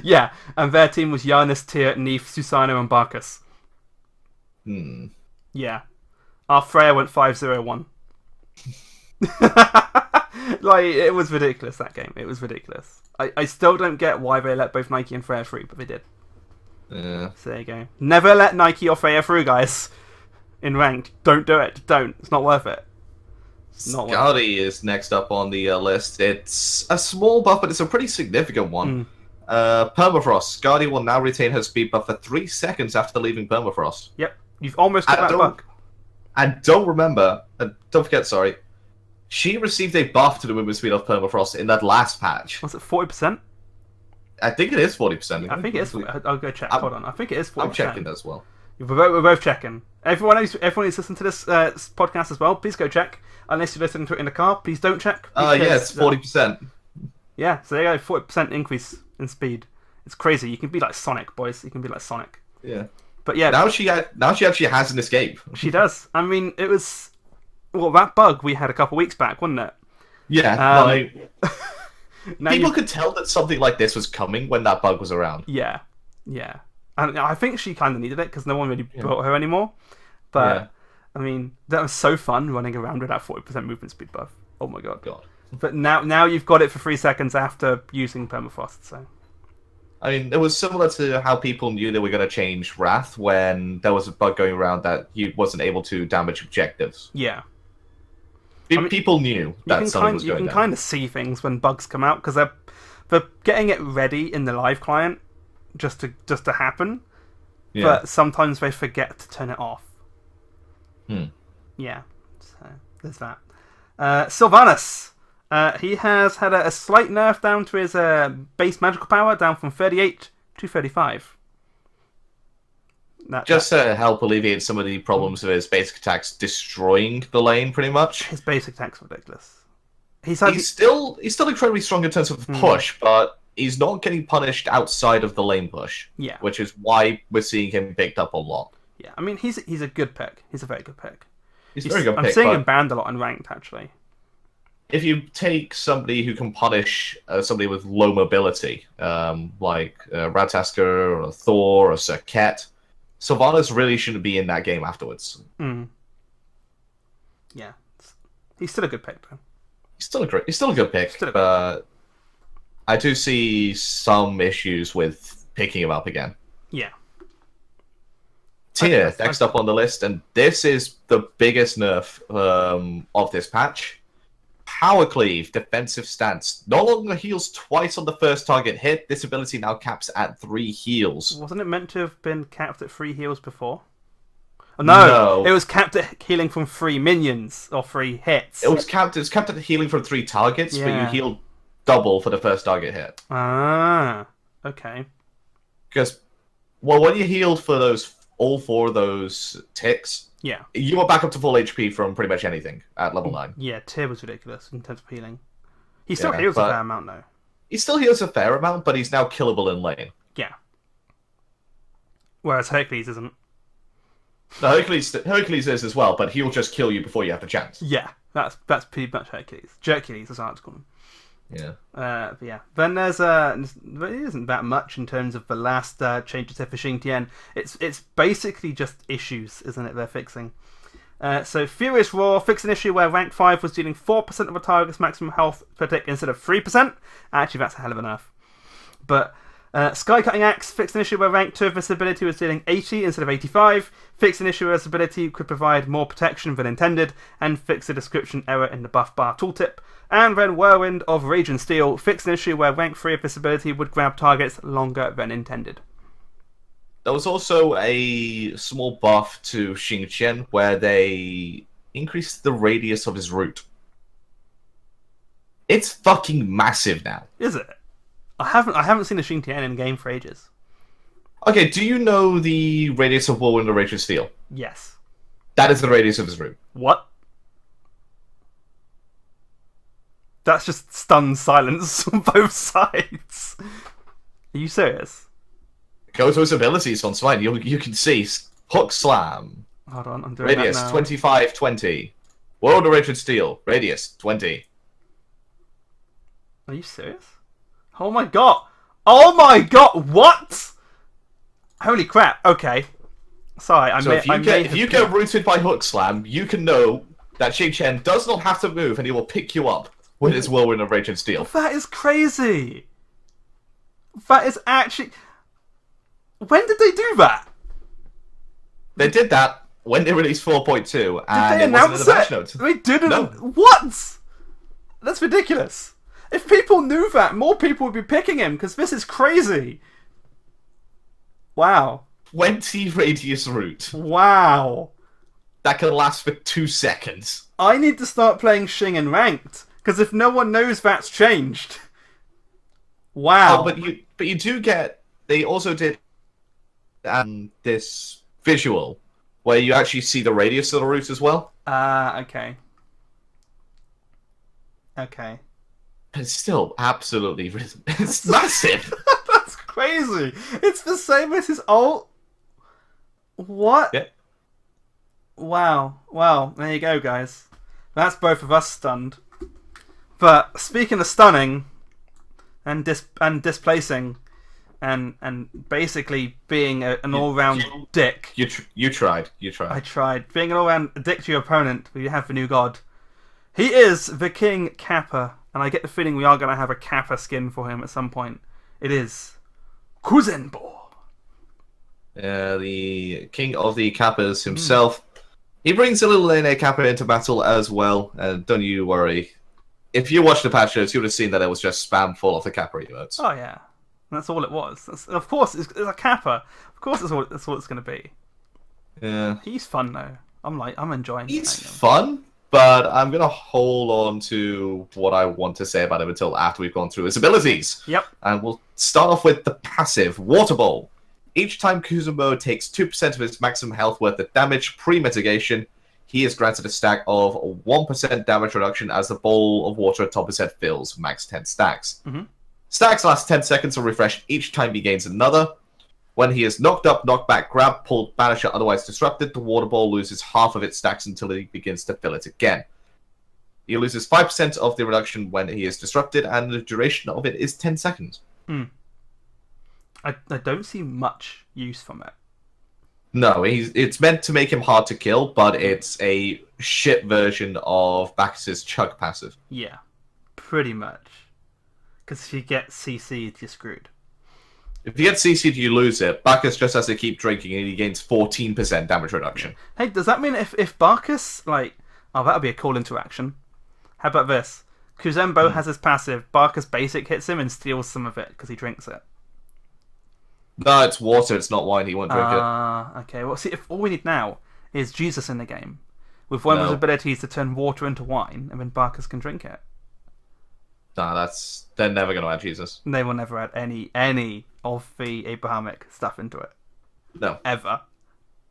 [SPEAKER 1] Yeah, and their team was Giannis, Tyr, Neef, Susano, and Barkas. Yeah. Our Freya went 5-0-1. Like, it was ridiculous, that game. It was ridiculous. I still don't get why they let both Nike and Freya through, but they did.
[SPEAKER 2] Yeah.
[SPEAKER 1] So there you go. Never let Nike or Freya through, guys. In ranked. Don't do it. Don't. It's not worth it.
[SPEAKER 2] Scotty is next up on the list. It's a small buff, but it's a pretty significant one. Permafrost. Scotty will now retain her speed buff for 3 seconds after leaving Permafrost.
[SPEAKER 1] Yep. You've almost got that bug.
[SPEAKER 2] And don't forget, sorry, she received a buff to the movement speed of Permafrost in that last patch.
[SPEAKER 1] Was it 40%?
[SPEAKER 2] I think it is 40%.
[SPEAKER 1] I think it is. I'll go check. Hold on. I think it is 40%.
[SPEAKER 2] I'm checking as well.
[SPEAKER 1] We're both checking. Everyone who's listening to this podcast as well, please go check. Unless you're listening to it in the car, please don't check.
[SPEAKER 2] Yeah, it's 40%.
[SPEAKER 1] Yeah, so there you go, 40% increase in speed. It's crazy. You can be like Sonic, boys. You can be like Sonic.
[SPEAKER 2] Yeah.
[SPEAKER 1] But yeah.
[SPEAKER 2] Now she actually has an escape.
[SPEAKER 1] She does. I mean, it was... Well, that bug we had a couple weeks back, wasn't it?
[SPEAKER 2] Yeah, people could tell that something like this was coming when that bug was around.
[SPEAKER 1] Yeah, yeah. And I think she kind of needed it because no one really brought her anymore. But, I mean, that was so fun running around with that 40% movement speed buff. Oh my god. But now you've got it for 3 seconds after using Permafrost, so...
[SPEAKER 2] I mean, it was similar to how people knew they were going to change Wrath when there was a bug going around that he wasn't able to damage objectives.
[SPEAKER 1] Yeah.
[SPEAKER 2] People knew that something was going down.
[SPEAKER 1] You can kind of see things when bugs come out because they're getting it ready in the live client just to happen. Yeah. But sometimes they forget to turn it off. Yeah. So there's that. Sylvanas. He has had a slight nerf down to his base magical power, down from 38 to 35.
[SPEAKER 2] Just to help alleviate some of the problems of his basic attacks destroying the lane, pretty much.
[SPEAKER 1] His basic attacks are ridiculous.
[SPEAKER 2] He's still incredibly strong in terms of push, but he's not getting punished outside of the lane push.
[SPEAKER 1] Yeah.
[SPEAKER 2] Which is why we're seeing him picked up a lot.
[SPEAKER 1] Yeah, I mean, he's a good pick. He's a very good pick.
[SPEAKER 2] He's a very good pick.
[SPEAKER 1] I'm seeing him banned a lot in ranked, actually.
[SPEAKER 2] If you take somebody who can punish somebody with low mobility, like Ratasker or Thor or Serket, Sylvanas really shouldn't be in that game afterwards.
[SPEAKER 1] Yeah, he's still a good pick, though.
[SPEAKER 2] He's still a good pick, but I do see some issues with picking him up again.
[SPEAKER 1] Yeah.
[SPEAKER 2] Tyr, next up on the list, and this is the biggest nerf of this patch. Power Cleave, defensive stance. No longer heals twice on the first target hit. This ability now caps at 3 heals.
[SPEAKER 1] Wasn't it meant to have been capped at 3 heals before? Oh, no, it was capped at healing from 3 minions or 3 hits.
[SPEAKER 2] It was capped at healing from 3 targets, but you healed double for the first target hit.
[SPEAKER 1] Ah, okay.
[SPEAKER 2] Because, well, when you healed for all 4 of those ticks, you were back up to full HP from pretty much anything at level 9.
[SPEAKER 1] Yeah, Tyr was ridiculous in terms of healing. He still heals a fair amount, though.
[SPEAKER 2] He still heals a fair amount, but he's now killable in lane.
[SPEAKER 1] Yeah. Whereas Hercules isn't.
[SPEAKER 2] No, Hercules is as well, but he'll just kill you before you have the chance.
[SPEAKER 1] Yeah, that's pretty much Hercules. Jercules, as I like to call him.
[SPEAKER 2] Yeah.
[SPEAKER 1] But yeah. Then there isn't that much in terms of the last changes to Xingtian. It's basically just issues, isn't it? They're fixing. So Furious Roar fixed an issue where rank 5 was dealing 4% of a target's maximum health per tick instead of 3%. Actually, that's a hell of a nerf. But Sky Cutting Axe fixed an issue where rank 2 of this ability was dealing 80 instead of 85. Fixed an issue where this ability could provide more protection than intended, and fixed a description error in the buff bar tooltip. And then Whirlwind of Rage and Steel fixed an issue where rank 3 of this ability would grab targets longer than intended.
[SPEAKER 2] There was also a small buff to Xingtian where they increased the radius of his route. It's fucking massive now.
[SPEAKER 1] Is it? I haven't seen a Xingtian in game for ages.
[SPEAKER 2] Okay, do you know the radius of Whirlwind of Rage and Steel?
[SPEAKER 1] Yes.
[SPEAKER 2] That is the radius of his route.
[SPEAKER 1] What? That's just stunned silence on both sides. Are you serious?
[SPEAKER 2] Go to his abilities on Smite. You can see Hook Slam.
[SPEAKER 1] Hold on, I'm doing
[SPEAKER 2] radius
[SPEAKER 1] that now.
[SPEAKER 2] 25, 20. World of Rage and Steel. Radius 20.
[SPEAKER 1] Are you serious? Oh my god! Oh my god, what? Holy crap, okay. Sorry,
[SPEAKER 2] if you get rooted by Hook Slam, you can know that Xing Chen does not have to move and he will pick you up with his Whirlwind of Rage and Steel.
[SPEAKER 1] That is crazy. That is actually... When did they do that?
[SPEAKER 2] They did that when they released 4.2, and
[SPEAKER 1] Did they announce it? They didn't. No. What? That's ridiculous. If people knew that, more people would be picking him, because this is crazy. Wow.
[SPEAKER 2] 20 radius route.
[SPEAKER 1] Wow.
[SPEAKER 2] That can last for 2 seconds.
[SPEAKER 1] I need to start playing Xing in Ranked, because if no one knows that's changed... Wow.
[SPEAKER 2] Oh, but you do get... They also did this visual where you actually see the radius of the route as well.
[SPEAKER 1] Okay. Okay.
[SPEAKER 2] It's still absolutely... It's massive.
[SPEAKER 1] That's crazy. It's the same as his ult. What?
[SPEAKER 2] Yeah.
[SPEAKER 1] Wow. Well, there you go, guys. That's both of us stunned. But speaking of stunning and displacing and basically being an all-round dick.
[SPEAKER 2] You tried.
[SPEAKER 1] I tried. Being an all-round dick to your opponent, we have the new god. He is the King Kappa, and I get the feeling we are going to have a Kappa skin for him at some point. It is Kuzenbo.
[SPEAKER 2] The king of the Kappas himself. He brings a little NA Kappa into battle as well, and don't you worry. If you watched the patch notes, you would have seen that it was just spam full of the Kappa emotes.
[SPEAKER 1] Oh yeah, that's all it was. Of course, it's a Kappa. Of course, that's what it's going to be.
[SPEAKER 2] Yeah,
[SPEAKER 1] he's fun though. I'm enjoying.
[SPEAKER 2] He's fun, but I'm gonna hold on to what I want to say about him until after we've gone through his abilities.
[SPEAKER 1] Yep.
[SPEAKER 2] And we'll start off with the passive Water Bowl. Each time Kuzenbo takes 2% of his maximum health worth of damage pre-mitigation, he is granted a stack of 1% damage reduction as the bowl of water atop his head fills, max 10 stacks.
[SPEAKER 1] Mm-hmm.
[SPEAKER 2] Stacks last 10 seconds and refresh each time he gains another. When he is knocked up, knocked back, grabbed, pulled, banished, or otherwise disrupted, the water bowl loses half of its stacks until he begins to fill it again. He loses 5% of the reduction when he is disrupted, and the duration of it is 10 seconds.
[SPEAKER 1] I don't see much use from it.
[SPEAKER 2] No, it's meant to make him hard to kill, but it's a shit version of Bacchus' Chug passive.
[SPEAKER 1] Yeah, pretty much. Because if you get CC'd, you're screwed.
[SPEAKER 2] If you get CC'd, you lose it. Bacchus just has to keep drinking, and he gains 14% damage reduction.
[SPEAKER 1] Hey, does that mean if Bacchus, like... Oh, that would be a cool interaction. How about this? Kuzenbo has his passive, Bacchus basic hits him and steals some of it, because he drinks it.
[SPEAKER 2] No, it's water, it's not wine, he won't drink it.
[SPEAKER 1] Okay, well, see, if all we need now is Jesus in the game, with one of his abilities to turn water into wine, and then Bacchus can drink it.
[SPEAKER 2] Nah, they're never going to add Jesus.
[SPEAKER 1] They will never add any of the Abrahamic stuff into it.
[SPEAKER 2] No.
[SPEAKER 1] Ever.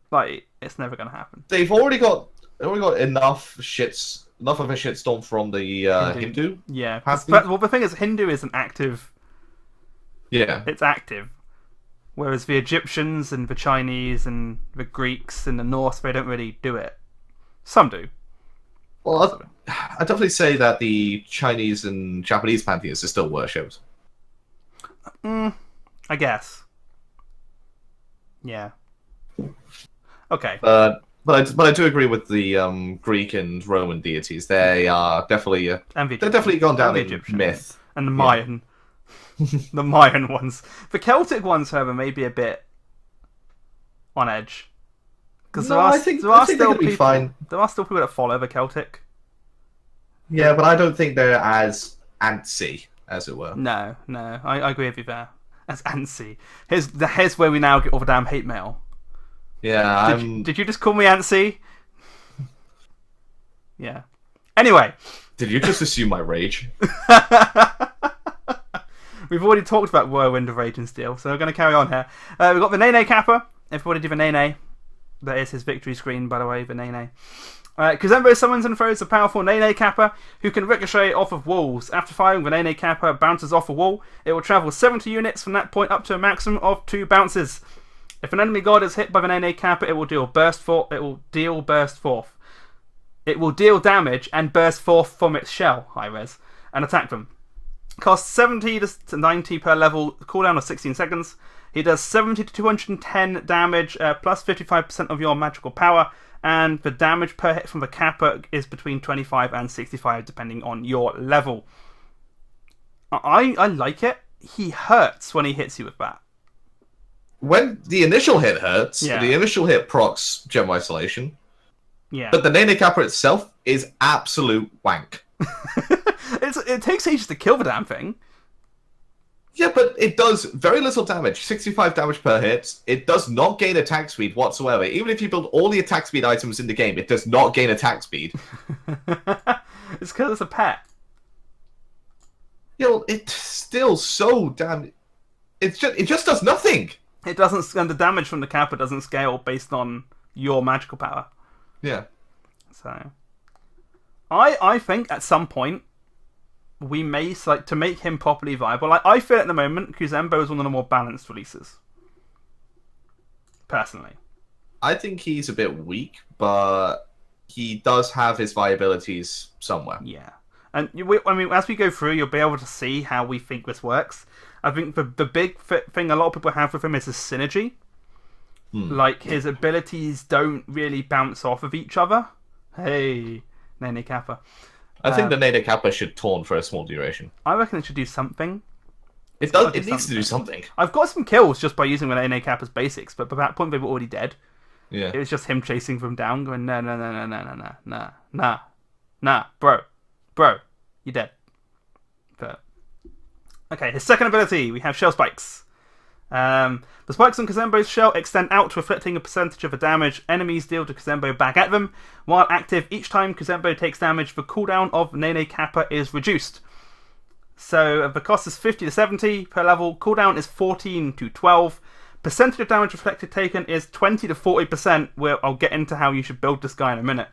[SPEAKER 1] Like, it's never going to happen.
[SPEAKER 2] They've already got enough of a shitstorm from the Hindu.
[SPEAKER 1] Yeah. Well, the thing is, Hindu is an active...
[SPEAKER 2] Yeah.
[SPEAKER 1] It's active. Whereas the Egyptians and the Chinese and the Greeks and the Norse, they don't really do it. Some do.
[SPEAKER 2] Well, I'd definitely say that the Chinese and Japanese pantheons are still worshipped.
[SPEAKER 1] I guess. Yeah. Okay.
[SPEAKER 2] But I do agree with the Greek and Roman deities. They are definitely they're definitely gone down in myth.
[SPEAKER 1] And the Mayan. Yeah. The Mayan ones. The Celtic ones, however, may be a bit on edge. Because
[SPEAKER 2] I think they're going to be fine.
[SPEAKER 1] There are still people that follow the Celtic.
[SPEAKER 2] Yeah, but I don't think they're as antsy, as it were.
[SPEAKER 1] No, I agree with you there. As antsy. Here's where we now get all the damn hate mail.
[SPEAKER 2] Yeah,
[SPEAKER 1] Did you just call me antsy? Yeah. Anyway.
[SPEAKER 2] Did you just assume my rage?
[SPEAKER 1] We've already talked about Whirlwind of Rage and Steel, so we're going to carry on here. We've got the Nene Kappa. Everybody do the Nene. That is his victory screen, by the way, the Nene. Kuzenbo summons and throws a powerful Nene Kappa who can ricochet off of walls. After firing, the Nene Kappa bounces off a wall. It will travel 70 units from that point up to a maximum of 2 bounces. If an enemy god is hit by the Nene Kappa, it will deal burst forth. It will deal damage and burst forth from its shell, Hi-Rez, and attack them. Costs 70 to 90 per level, cooldown of 16 seconds. He does 70 to 210 damage, plus 55% of your magical power, and the damage per hit from the Kappa is between 25 and 65 depending on your level. I like it. He hurts when he hits you with that.
[SPEAKER 2] When the initial hit hurts,
[SPEAKER 1] Yeah.
[SPEAKER 2] the initial hit procs Gem Isolation,
[SPEAKER 1] Yeah.
[SPEAKER 2] but the Nene Kappa itself is absolute wank.
[SPEAKER 1] It takes ages to kill the damn thing.
[SPEAKER 2] Yeah, but it does very little damage. 65 damage per hit. It does not gain attack speed whatsoever. Even if you build all the attack speed items in the game, it does not gain attack speed.
[SPEAKER 1] It's because it's a pet.
[SPEAKER 2] You know, it's still so damn... it just does nothing.
[SPEAKER 1] It doesn't, and the damage from the Kappa doesn't scale based on your magical power.
[SPEAKER 2] Yeah.
[SPEAKER 1] So, I think at some point we may to make him properly viable. Like, I feel at the moment Kuzenbo is one of the more balanced releases. Personally,
[SPEAKER 2] I think he's a bit weak, but he does have his viabilities somewhere.
[SPEAKER 1] yeah. And I mean, as we go through, you'll be able to see how we think this works. I think the big thing a lot of people have with him is his synergy. Like, his abilities don't really bounce off of each other. Hey, Nene Kappa.
[SPEAKER 2] I think the Nene Kappa should taunt for a small duration.
[SPEAKER 1] I reckon it should do something.
[SPEAKER 2] It needs to do something.
[SPEAKER 1] I've got some kills just by using the Nene Kappa's basics, but by that point they were already dead.
[SPEAKER 2] Yeah.
[SPEAKER 1] It was just him chasing them down, going, nah, bro, you're dead. But okay, his second ability, we have Shell Spikes. The spikes on Kuzenbo's shell extend out, reflecting a percentage of the damage enemies deal to Kuzenbo back at them. While active, each time Kuzenbo takes damage, the cooldown of Nene Kappa is reduced. So the cost is 50 to 70 per level, cooldown is 14 to 12. Percentage of damage reflected taken is 20 to 40%, where I'll get into how you should build this guy in a minute.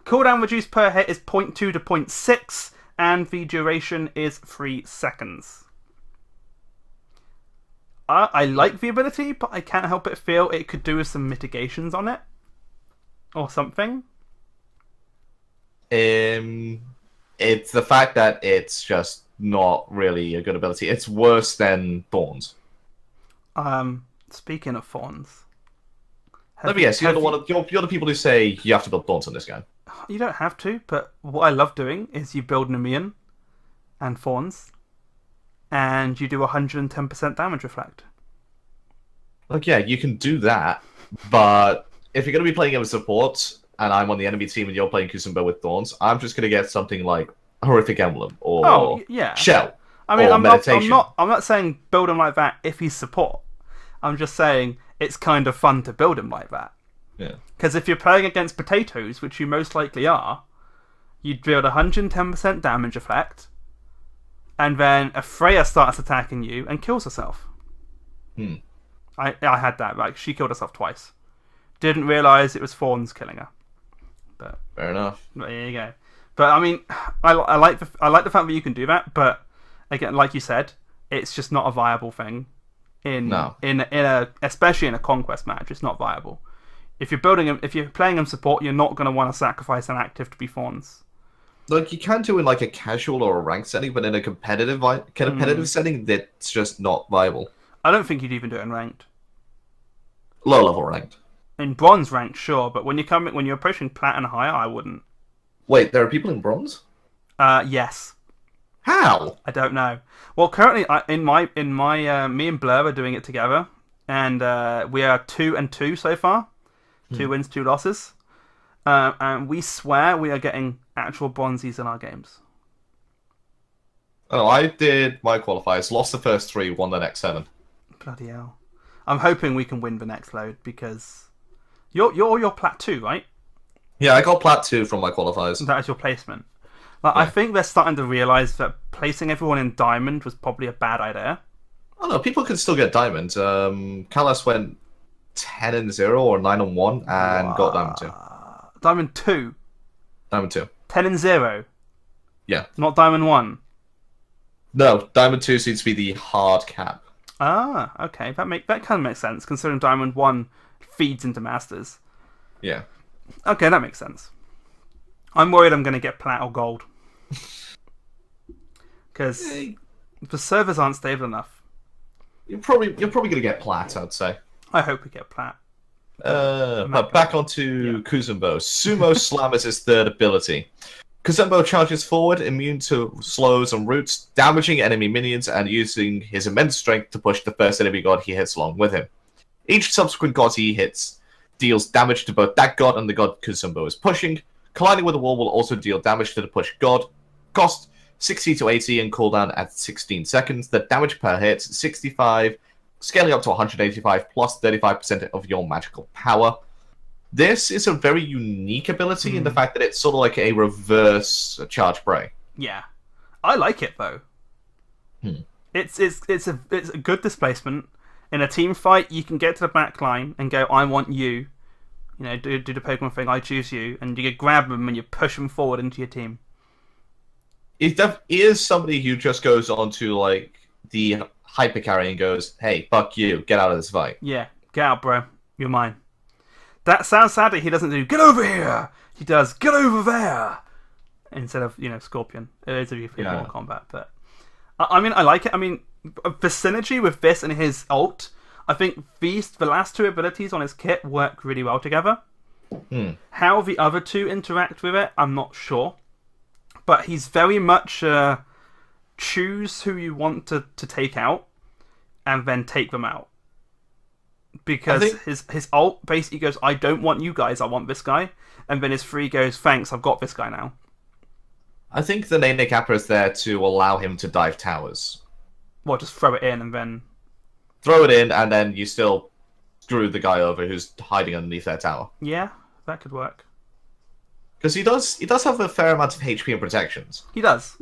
[SPEAKER 1] Cooldown reduced per hit is 0.2 to 0.6, and the duration is 3 seconds. I like the ability, but I can't help but feel it could do with some mitigations on it. Or something.
[SPEAKER 2] It's the fact that it's just not really a good ability. It's worse than Thorns.
[SPEAKER 1] Speaking of Thorns.
[SPEAKER 2] Let me guess, you're the people who say you have to build Thorns on this guy.
[SPEAKER 1] You don't have to, but what I love doing is you build Nemean and Thorns, and you do 110% damage reflect.
[SPEAKER 2] Like, yeah, you can do that, but if you're going to be playing him as support, and I'm on the enemy team and you're playing Kuzenbo with Thorns, I'm just going to get something like Horrific Emblem or Shell.
[SPEAKER 1] I mean,
[SPEAKER 2] or
[SPEAKER 1] I'm
[SPEAKER 2] Meditation.
[SPEAKER 1] not saying build him like that if he's support. I'm just saying it's kind of fun to build him like that.
[SPEAKER 2] Yeah.
[SPEAKER 1] Because if you're playing against potatoes, which you most likely are, you'd build 110% damage effect, and then a Freya starts attacking you and kills herself. I had that. Like, she killed herself twice. Didn't realise it was Thorns killing her. But
[SPEAKER 2] Fair enough.
[SPEAKER 1] there you go. But I mean, I like the fact that you can do that. But again, like you said, it's just not a viable thing. Especially in a conquest match, it's not viable. If you're playing him support, you're not going to want to sacrifice an active to be Thorns.
[SPEAKER 2] Like, you can do it in like a casual or a ranked setting, but in a competitive setting, that's just not viable.
[SPEAKER 1] I don't think you'd even do it in ranked.
[SPEAKER 2] Low level ranked.
[SPEAKER 1] In bronze ranked, sure, but when you're approaching plat and higher, I wouldn't.
[SPEAKER 2] Wait, there are people in bronze?
[SPEAKER 1] Yes.
[SPEAKER 2] How?
[SPEAKER 1] I don't know. Well, currently, me and Blur are doing it together, and we are 2-2 so far. 2 wins, 2 losses. And we swear we are getting actual bronzies in our games.
[SPEAKER 2] Oh, I did my qualifiers, lost the first 3, won the next 7.
[SPEAKER 1] Bloody hell. I'm hoping we can win the next load, because you're plat 2, right?
[SPEAKER 2] Yeah, I got plat 2 from my qualifiers.
[SPEAKER 1] That is your placement. Like, yeah. I think they're starting to realise that placing everyone in diamond was probably a bad idea.
[SPEAKER 2] Oh no, people can still get diamond. Kalas went 10-0 or 9-1 and got diamond 2.
[SPEAKER 1] Diamond 2?
[SPEAKER 2] Diamond 2.
[SPEAKER 1] 10-0?
[SPEAKER 2] Yeah.
[SPEAKER 1] Not diamond 1?
[SPEAKER 2] No, diamond 2 seems to be the hard cap.
[SPEAKER 1] Ah, okay. That kind of makes sense, considering diamond 1 feeds into masters.
[SPEAKER 2] Yeah.
[SPEAKER 1] Okay, that makes sense. I'm worried I'm going to get plat or gold. Because The servers aren't stable enough.
[SPEAKER 2] You're probably gonna get plat, I'd say.
[SPEAKER 1] I hope we get plat.
[SPEAKER 2] But back onto Kuzenbo. Sumo Slam is his third ability. Kuzenbo charges forward, immune to slows and roots, damaging enemy minions and using his immense strength to push the first enemy god he hits along with him. Each subsequent god he hits deals damage to both that god and the god Kuzenbo is pushing. Colliding with a wall will also deal damage to the push god. Cost 60 to 80 and cooldown at 16 seconds. The damage per hit 65, scaling up to 185 plus 35% of your magical power. This is a very unique ability in the fact that it's sort of like a reverse charge spray.
[SPEAKER 1] Yeah, I like it though. It's a good displacement. In a team fight, you can get to the back line and go, "I want you." You know, do the Pokemon thing. I choose you, and you grab them and you push them forward into your team.
[SPEAKER 2] He is somebody who just goes on to like the hyper carry and goes, "Hey, fuck you, get out of this fight."
[SPEAKER 1] Yeah, get out, bro. You're mine. That sounds sadly he doesn't do "get over here." He does "get over there" instead of Scorpion. It is if you feel more combat, but I mean I like it. I mean the synergy with this and his ult. I think the last two abilities on his kit work really well together. How the other two interact with it, I'm not sure. But he's very much choose who you want to take out and then take them out. Because his ult basically goes, "I don't want you guys, I want this guy." And then his free goes, "Thanks, I've got this guy now."
[SPEAKER 2] I think the Nene Kappa is there to allow him to dive towers.
[SPEAKER 1] Well, just throw it in and then...
[SPEAKER 2] Throw it in and then you still screw the guy over who's hiding underneath their tower.
[SPEAKER 1] Yeah, that could work.
[SPEAKER 2] Because he does have a fair amount of HP and protections.
[SPEAKER 1] He does.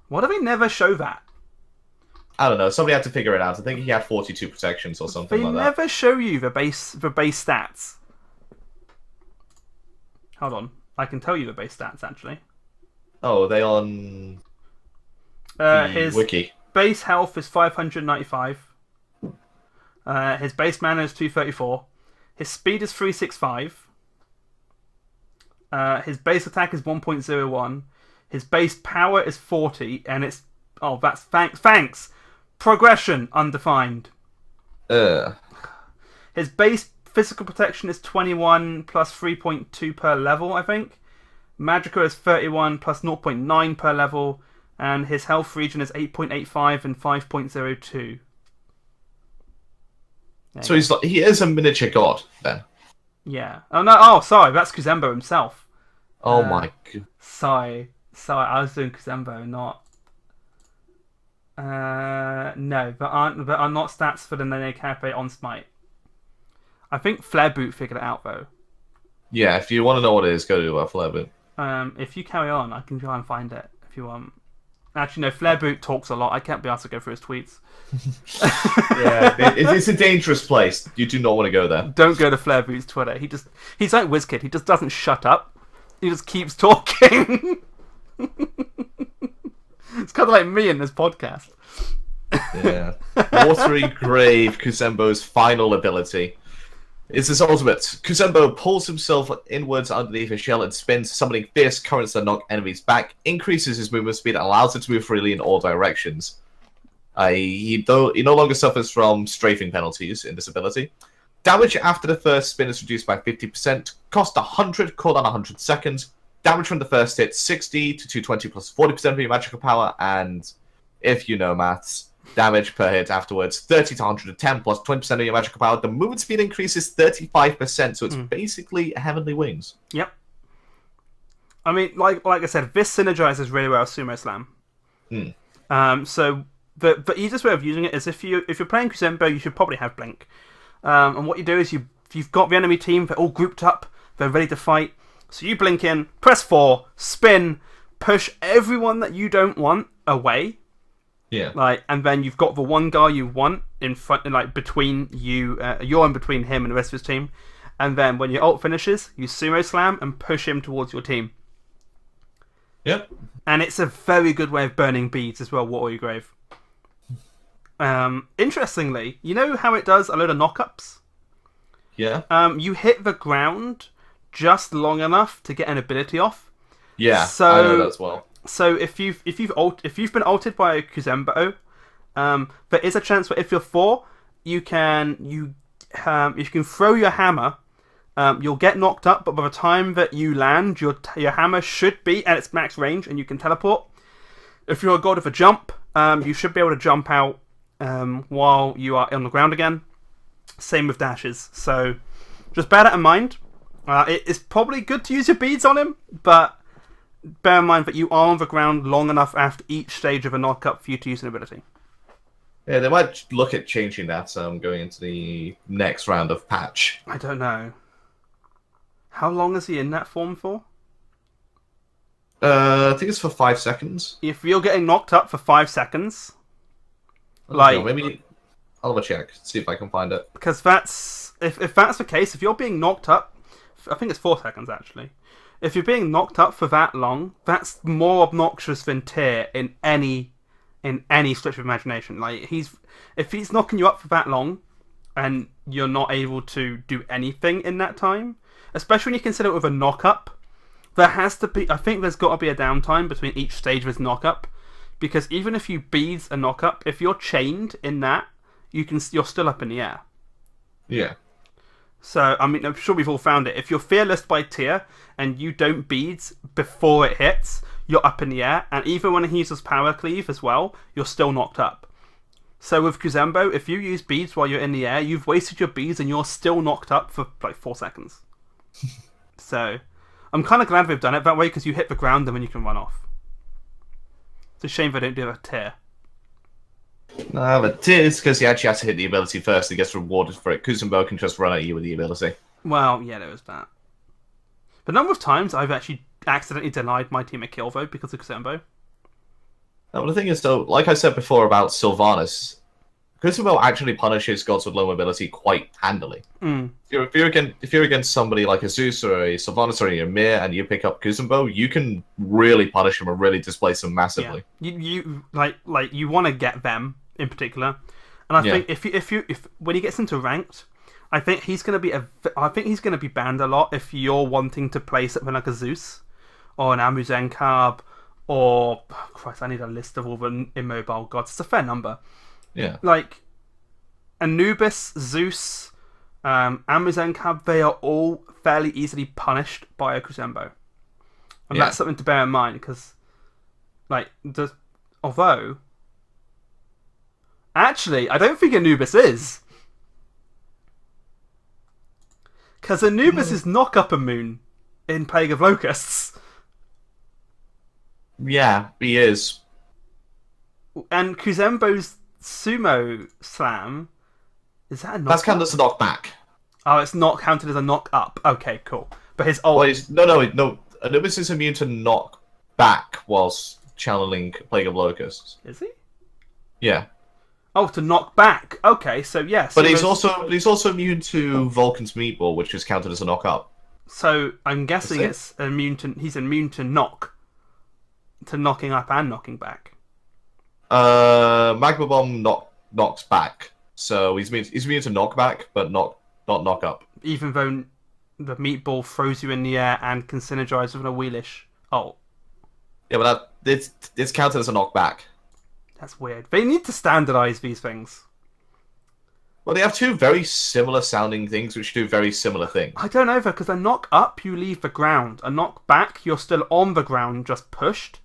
[SPEAKER 1] Why do they never show that?
[SPEAKER 2] I don't know. Somebody had to figure it out. I think he had 42 protections or something like that.
[SPEAKER 1] They never show you the base stats. Hold on. I can tell you the base stats, actually.
[SPEAKER 2] Oh, are they on
[SPEAKER 1] his
[SPEAKER 2] wiki?
[SPEAKER 1] Base health is 595. His base mana is 234. His speed is 365. His base attack is 1.01. His base power is 40, and it's... Oh, that's... Thanks! Progression, undefined. His base physical protection is 21 plus 3.2 per level, I think. Magical is 31 plus 0.9 per level. And his health region is 8.85 and 5.02.
[SPEAKER 2] So he is a miniature god, then?
[SPEAKER 1] Yeah. Oh, no. Oh, sorry. That's Kuzenbo himself.
[SPEAKER 2] Oh, my god.
[SPEAKER 1] Sorry. I was doing Kuzenbo, not... no, but are not stats for the Nene Kappa on Smite. I think Flare Boot figured it out, though.
[SPEAKER 2] Yeah, if you want to know what it is, go to Flare Boot.
[SPEAKER 1] If you carry on, I can try and find it, if you want. Actually, no, Flare Boot talks a lot. I can't be asked to go through his tweets.
[SPEAKER 2] Yeah, it's a dangerous place. You do not want to go there.
[SPEAKER 1] Don't go to Flare Boot's Twitter. He's like WizKid. He just doesn't shut up. He just keeps talking. It's kind of like me in this podcast.
[SPEAKER 2] Yeah. Watery Grave, Kuzenbo's final ability. It's his ultimate. Kuzenbo pulls himself inwards underneath his shell and spins, summoning fierce currents that knock enemies back, increases his movement speed, and allows it to move freely in all directions. He no longer suffers from strafing penalties in this ability. Damage after the first spin is reduced by 50%, cost 100, cooldown 100 seconds. Damage from the first hit 60 to 220 plus 40% of your magical power, and if you know maths, damage per hit afterwards 30 to 110 plus 20% of your magical power. The movement speed increases 35%, so it's basically Heavenly Wings.
[SPEAKER 1] Yep. I mean, like I said, this synergizes really well with Sumo Slam. So the easiest way of using it is if you're playing Kuzenbo, you should probably have Blink. And what you do is you've got the enemy team, they're all grouped up, they're ready to fight. So you blink in, press 4, spin, push everyone that you don't want away.
[SPEAKER 2] Yeah.
[SPEAKER 1] And then you've got the one guy you want in front, between you, you're in between him and the rest of his team. And then when your ult finishes, you Sumo Slam and push him towards your team.
[SPEAKER 2] Yep.
[SPEAKER 1] And it's a very good way of burning beads as well, Watery Grave. Interestingly, you know how it does a load of knockups?
[SPEAKER 2] Yeah.
[SPEAKER 1] You hit the ground just long enough to get an ability off.
[SPEAKER 2] Yeah,
[SPEAKER 1] so,
[SPEAKER 2] I know that as well.
[SPEAKER 1] So if you've been ulted by a Kuzenbo, there is a chance where if you're 4, you can throw your hammer. You'll get knocked up, but by the time that you land, your hammer should be at its max range, and you can teleport. If you're a god of a jump, you should be able to jump out while you are on the ground again. Same with dashes. So just bear that in mind. It is probably good to use your beads on him, but bear in mind that you are on the ground long enough after each stage of a knock-up for you to use an ability.
[SPEAKER 2] Yeah, they might look at changing that going into the next round of patch.
[SPEAKER 1] I don't know. How long is he in that form for?
[SPEAKER 2] I think it's for 5 seconds.
[SPEAKER 1] If you're getting knocked up for 5 seconds,
[SPEAKER 2] maybe I'll have a check, see if I can find it.
[SPEAKER 1] Because that's if that's the case, if you're being knocked up, I think it's 4 seconds actually. If you're being knocked up for that long, that's more obnoxious than Tyr in any stretch of imagination. Like if he's knocking you up for that long, and you're not able to do anything in that time, especially when you consider it with a knock-up, there has to be. I think there's got to be a downtime between each stage of his knock-up, because even if you beads a knock-up, if you're chained in that, you're still up in the air.
[SPEAKER 2] Yeah.
[SPEAKER 1] So, I mean, I'm sure we've all found it. If you're fearless by Tyr and you don't beads before it hits, you're up in the air. And even when he uses power cleave as well, you're still knocked up. So with Kuzenbo, if you use beads while you're in the air, you've wasted your beads and you're still knocked up for like 4 seconds. So, I'm kind of glad we've done it that way, because you hit the ground and then you can run off. It's a shame they don't do a Tyr.
[SPEAKER 2] No, but it's because he actually has to hit the ability first. He gets rewarded for it. Kuzenbo can just run at you with the ability.
[SPEAKER 1] Well, yeah, there was that. The number of times I've actually accidentally denied my team a kill, though, because of Kuzenbo.
[SPEAKER 2] Now, the thing is, though, like I said before about Sylvanas, Kuzenbo actually punishes gods with low mobility quite handily.
[SPEAKER 1] Mm.
[SPEAKER 2] If you're against somebody like a Zeus or a Sylvanas or a Ymir and you pick up Kuzenbo, you can really punish him and really displace him massively.
[SPEAKER 1] Yeah. You you want to get them in particular, and I think if when he gets into ranked, I think he's going to be banned a lot if you're wanting to play something like a Zeus or an Amuzenkarb or Christ, I need a list of all the immobile gods. It's a fair number.
[SPEAKER 2] Yeah,
[SPEAKER 1] like Anubis, Zeus, Amuzenkarb, they are all fairly easily punished by a Kuzenbo, and that's something to bear in mind, because although actually I don't think Anubis is, because Anubis is knock-up immune in Plague of Locusts.
[SPEAKER 2] Yeah, he is.
[SPEAKER 1] And Kuzenbo's Sumo Slam, is that a knock?
[SPEAKER 2] That's counted as a knockback.
[SPEAKER 1] Oh, it's not counted as a knock-up. Okay, cool. But his ult...
[SPEAKER 2] Well, no. Anubis is immune to knock back whilst channeling Plague of Locusts.
[SPEAKER 1] Is he?
[SPEAKER 2] Yeah.
[SPEAKER 1] Oh, to knock back. Okay, so yes.
[SPEAKER 2] But he's also immune to Vulcan's Meatball, which is counted as a knock-up.
[SPEAKER 1] So I'm guessing he's immune to knock. To knocking up and knocking back.
[SPEAKER 2] Magma Bomb knocks back. So he's immune to knockback, but not knock up.
[SPEAKER 1] Even though the meatball throws you in the air and can synergize with a wheelish ult.
[SPEAKER 2] Yeah, but it's counted as a knockback.
[SPEAKER 1] That's weird. They need to standardize these things.
[SPEAKER 2] Well, they have two very similar sounding things which do very similar things.
[SPEAKER 1] I don't know, though, because a knock up, you leave the ground. A knock back, you're still on the ground, just pushed.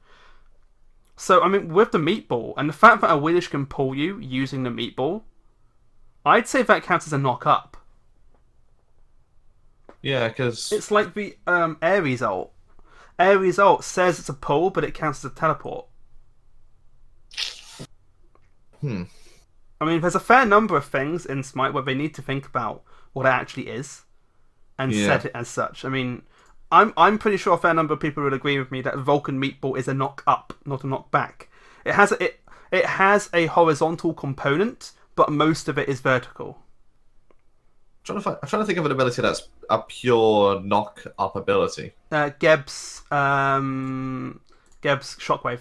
[SPEAKER 1] So, I mean, with the meatball, and the fact that a wheelish can pull you using the meatball, I'd say that counts as a knock up.
[SPEAKER 2] Yeah, because...
[SPEAKER 1] It's like the Ares ult. Ares ult says it's a pull, but it counts as a teleport. I mean, there's a fair number of things in Smite where they need to think about what it actually is and set it as such. I mean, I'm pretty sure a fair number of people would agree with me that Vulcan Meatball is a knock up, not a knock back. It has a horizontal component, but most of it is vertical.
[SPEAKER 2] I'm trying to think of an ability that's a pure knock up ability.
[SPEAKER 1] Geb's Shockwave.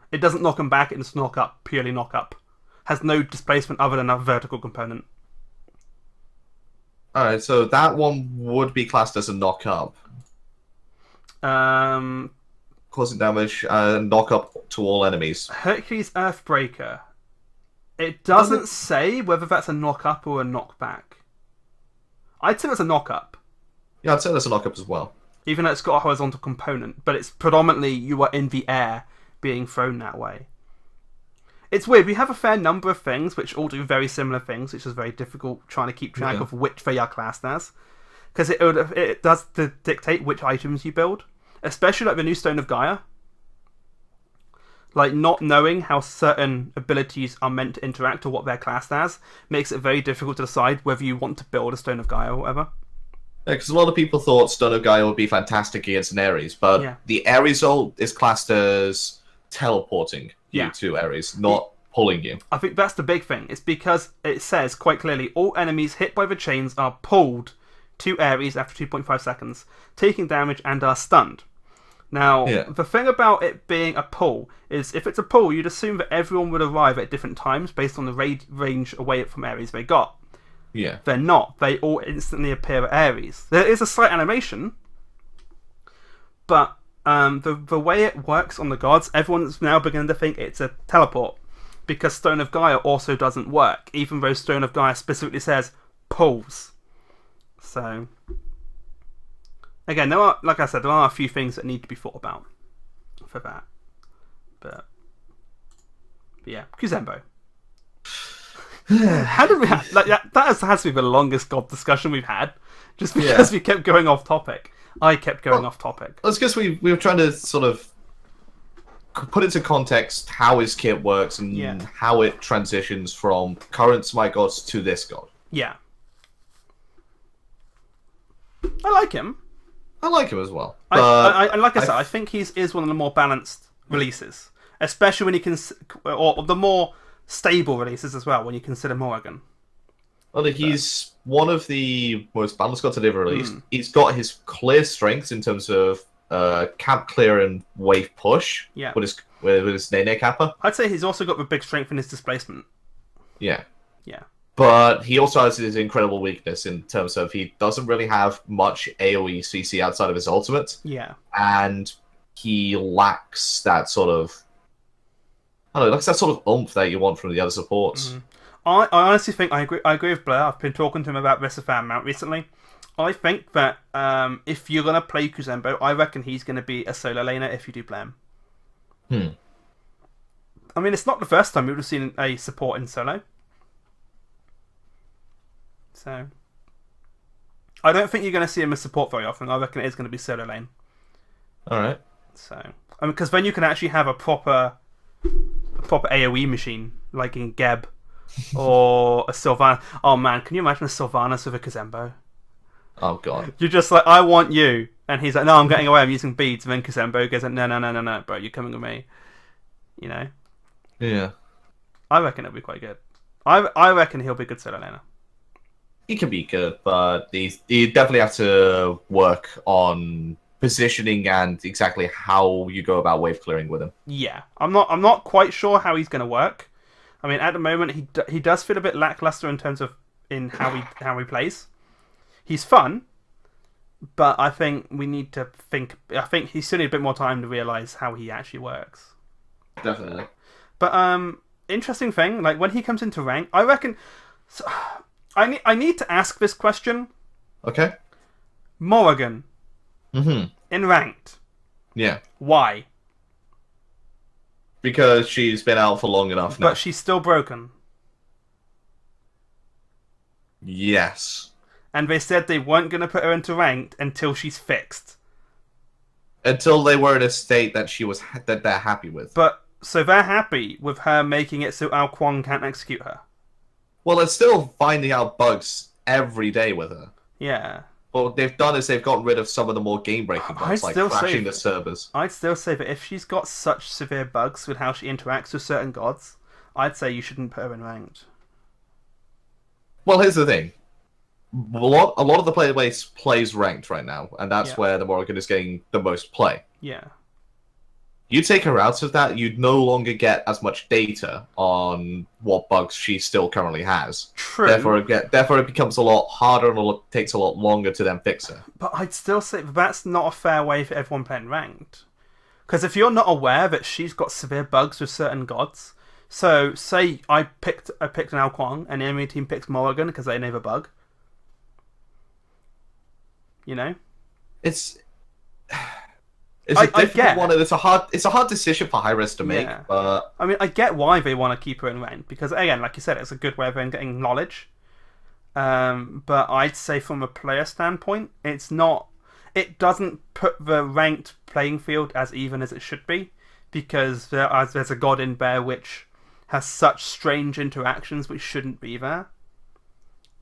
[SPEAKER 1] It doesn't knock him back, it's knock up, purely knock up. Has no displacement other than a vertical component.
[SPEAKER 2] Alright, so that one would be classed as a knock up. causing damage, and knock up to all enemies.
[SPEAKER 1] Hercules Earthbreaker. It doesn't say whether that's a knock up or a knockback. I'd say it's a knock up.
[SPEAKER 2] Yeah, I'd say that's a knock up as well.
[SPEAKER 1] Even though it's got a horizontal component, but it's predominantly you are in the air being thrown that way. It's weird. We have a fair number of things which all do very similar things, which is very difficult trying to keep track of which they are classed as. Because it does dictate which items you build. Especially like the new Stone of Gaia. Like, not knowing how certain abilities are meant to interact or what they're classed as makes it very difficult to decide whether you want to build a Stone of Gaia or whatever.
[SPEAKER 2] Yeah, because a lot of people thought Stone of Gaia would be fantastic against an Ares, but the Ares ult is classed as teleporting you to Ares, not pulling you.
[SPEAKER 1] I think that's the big thing. It's because it says quite clearly, all enemies hit by the chains are pulled to Ares after 2.5 seconds, taking damage and are stunned. Now, the thing about it being a pull is if it's a pull, you'd assume that everyone would arrive at different times based on the range away from Ares they got.
[SPEAKER 2] Yeah.
[SPEAKER 1] They're not. They all instantly appear at Ares. There is a slight animation, but the way it works on the gods, everyone's now beginning to think it's a teleport. Because Stone of Gaia also doesn't work, even though Stone of Gaia specifically says pulls. So, again, like I said, there are a few things that need to be thought about for that. But yeah, Kuzenbo. How did we have, like that has to be the longest god discussion we've had, just because we kept going off topic. I kept going off topic.
[SPEAKER 2] That's because we were trying to sort of put into context how his kit works and how it transitions from current Smite gods to this god.
[SPEAKER 1] Yeah. I like him.
[SPEAKER 2] I like him as well.
[SPEAKER 1] Like I said, I think he is one of the more balanced releases, especially when you can, or the more stable releases as well when you consider Morrigan.
[SPEAKER 2] Well, he's one of the most balanced gods I've ever released. He's got his clear strengths in terms of camp clear and wave push.
[SPEAKER 1] Yeah.
[SPEAKER 2] With his Nene Kappa.
[SPEAKER 1] I'd say he's also got the big strength in his displacement.
[SPEAKER 2] Yeah.
[SPEAKER 1] Yeah.
[SPEAKER 2] But he also has his incredible weakness in terms of he doesn't really have much AoE CC outside of his ultimate.
[SPEAKER 1] Yeah. And
[SPEAKER 2] he lacks that sort of, I don't know, lacks that sort of oomph that you want from the other supports.
[SPEAKER 1] I honestly think I agree with Blair. I've been talking to him about this a fair amount recently. I think that if you're going to play Kuzenbo, I reckon he's going to be a solo laner if you do play him. I mean, it's not the first time we would have seen a support in solo. So, I don't think you're going to see him as support very often. I reckon it is going to be solo lane.
[SPEAKER 2] Alright.
[SPEAKER 1] So, I mean, because then you can actually have a proper AoE machine, like in Geb, or a Sylvanas. Oh man, can you imagine a Sylvanas with a Kuzenbo?
[SPEAKER 2] Oh god.
[SPEAKER 1] You're just like, I want you. And he's like, no, I'm getting away, I'm using beads. And then Kuzenbo goes, no, bro, you're coming with me. You know?
[SPEAKER 2] Yeah.
[SPEAKER 1] I reckon it'll be quite good. I reckon he'll be a good solo laner.
[SPEAKER 2] He can be good, but you definitely have to work on positioning and exactly how you go about wave clearing with him.
[SPEAKER 1] Yeah. I'm not quite sure how he's going to work. I mean, at the moment, he does feel a bit lackluster in terms of how he plays. He's fun, but I think we need to think. I think he still needs a bit more time to realize how he actually works.
[SPEAKER 2] Definitely.
[SPEAKER 1] But interesting thing, like when he comes into rank, I reckon. So, I need to ask this question.
[SPEAKER 2] Okay.
[SPEAKER 1] Morrigan. In ranked.
[SPEAKER 2] Yeah.
[SPEAKER 1] Why?
[SPEAKER 2] Because she's been out for long enough now.
[SPEAKER 1] But she's still broken.
[SPEAKER 2] Yes.
[SPEAKER 1] And they said they weren't going to put her into ranked until she's fixed.
[SPEAKER 2] Until they were in a state that that they're happy with.
[SPEAKER 1] But so they're happy with her making it so Al Kwon can't execute her.
[SPEAKER 2] Well, they're still finding out bugs every day with her.
[SPEAKER 1] Yeah.
[SPEAKER 2] What they've done is they've gotten rid of some of the more game-breaking bugs, like crashing the servers.
[SPEAKER 1] I'd still say that if she's got such severe bugs with how she interacts with certain gods, I'd say you shouldn't put her in ranked.
[SPEAKER 2] Well, here's the thing. A lot of the player base plays ranked right now, and that's where the Morrigan is getting the most play.
[SPEAKER 1] Yeah.
[SPEAKER 2] You take her out of that, you'd no longer get as much data on what bugs she still currently has.
[SPEAKER 1] True.
[SPEAKER 2] Therefore, it becomes a lot harder and takes a lot longer to then fix her.
[SPEAKER 1] But I'd still say that's not a fair way for everyone playing ranked. Because if you're not aware that she's got severe bugs with certain gods, so say I picked an Ao Kuang and the enemy team picked Morrigan because they know the bug. You know?
[SPEAKER 2] It's a difficult one. It's a hard decision for Hi-Rez to make.
[SPEAKER 1] Yeah.
[SPEAKER 2] But
[SPEAKER 1] I mean, I get why they want to keep her in rank because, again, like you said, it's a good way of them getting knowledge. But I'd say from a player standpoint, it's not. It doesn't put the ranked playing field as even as it should be because there's a god in there which has such strange interactions which shouldn't be there.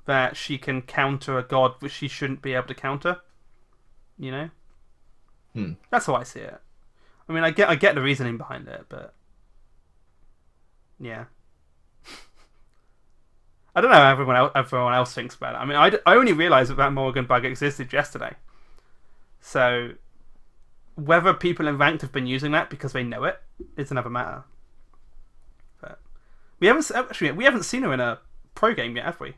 [SPEAKER 1] That she can counter a god which she shouldn't be able to counter. You know. That's how I see it. I mean, I get the reasoning behind it, but yeah, I don't know how everyone else thinks about it. I mean, I only realised that Morrigan bug existed yesterday, so whether people in ranked have been using that because they know it is another matter. But we haven't seen her in a pro game yet, have we?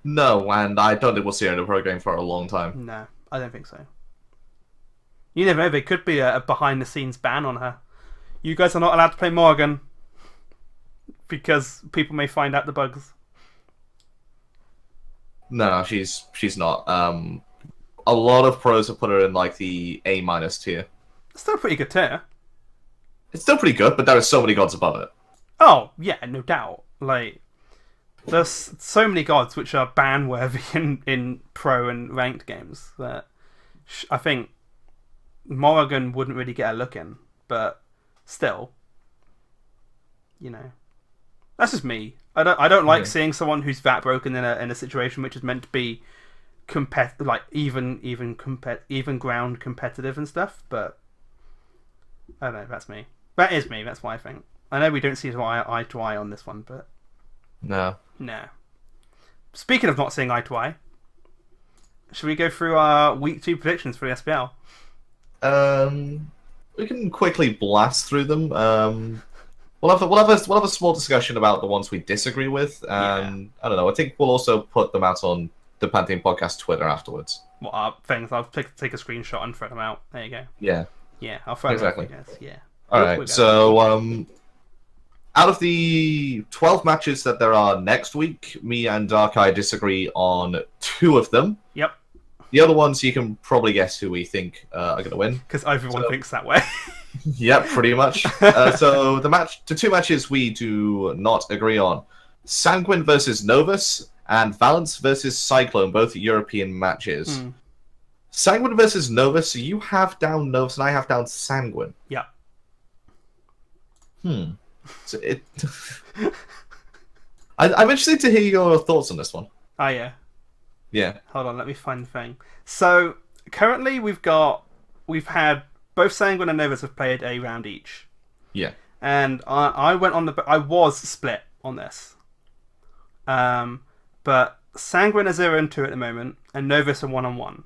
[SPEAKER 2] No, and I don't think we'll see her in a pro game for a long time.
[SPEAKER 1] No, I don't think so. You never know, there could be a behind-the-scenes ban on her. You guys are not allowed to play Morrigan because people may find out the bugs.
[SPEAKER 2] No, she's not. A lot of pros have put her in like the A- tier.
[SPEAKER 1] It's still a pretty good tier.
[SPEAKER 2] It's still pretty good, but there are so many gods above it.
[SPEAKER 1] Oh, yeah, no doubt. Like, there's so many gods which are ban-worthy in pro and ranked games that I think Morrigan wouldn't really get a look in, but still, you know, that's just me. I don't like seeing someone who's that broken in a situation which is meant to be even ground competitive and stuff. But I don't know. That's me. That is me. That's what I think. I know we don't see eye to eye on this one, but
[SPEAKER 2] no.
[SPEAKER 1] Speaking of not seeing eye to eye, should we go through our week 2 predictions for the SPL?
[SPEAKER 2] We can quickly blast through them. We'll have a small discussion about the ones we disagree with, and I don't know. I think we'll also put them out on the Pantheon Podcast Twitter afterwards.
[SPEAKER 1] What are things? I'll take a screenshot and throw them out. There you go.
[SPEAKER 2] Yeah.
[SPEAKER 1] I'll throw them out. Yeah.
[SPEAKER 2] All right. So, out of the 12 matches that there are next week, me and Darkkai disagree on 2 of them.
[SPEAKER 1] Yep.
[SPEAKER 2] The other ones, you can probably guess who we think are going to win.
[SPEAKER 1] Because everyone thinks that way.
[SPEAKER 2] Yep, pretty much. So the 2 matches we do not agree on: Sanguine versus Novus and Valence versus Cyclone, both European matches. Sanguine versus Novus, you have down Novus and I have down Sanguine.
[SPEAKER 1] Yeah.
[SPEAKER 2] So I'm interested to hear your thoughts on this one.
[SPEAKER 1] Oh, yeah.
[SPEAKER 2] Yeah.
[SPEAKER 1] Hold on, let me find the thing. So, currently we've had both Sanguine and Novus have played a round each.
[SPEAKER 2] Yeah.
[SPEAKER 1] And I was split on this. But Sanguine are 0-2 at the moment, and Novus are 1-1.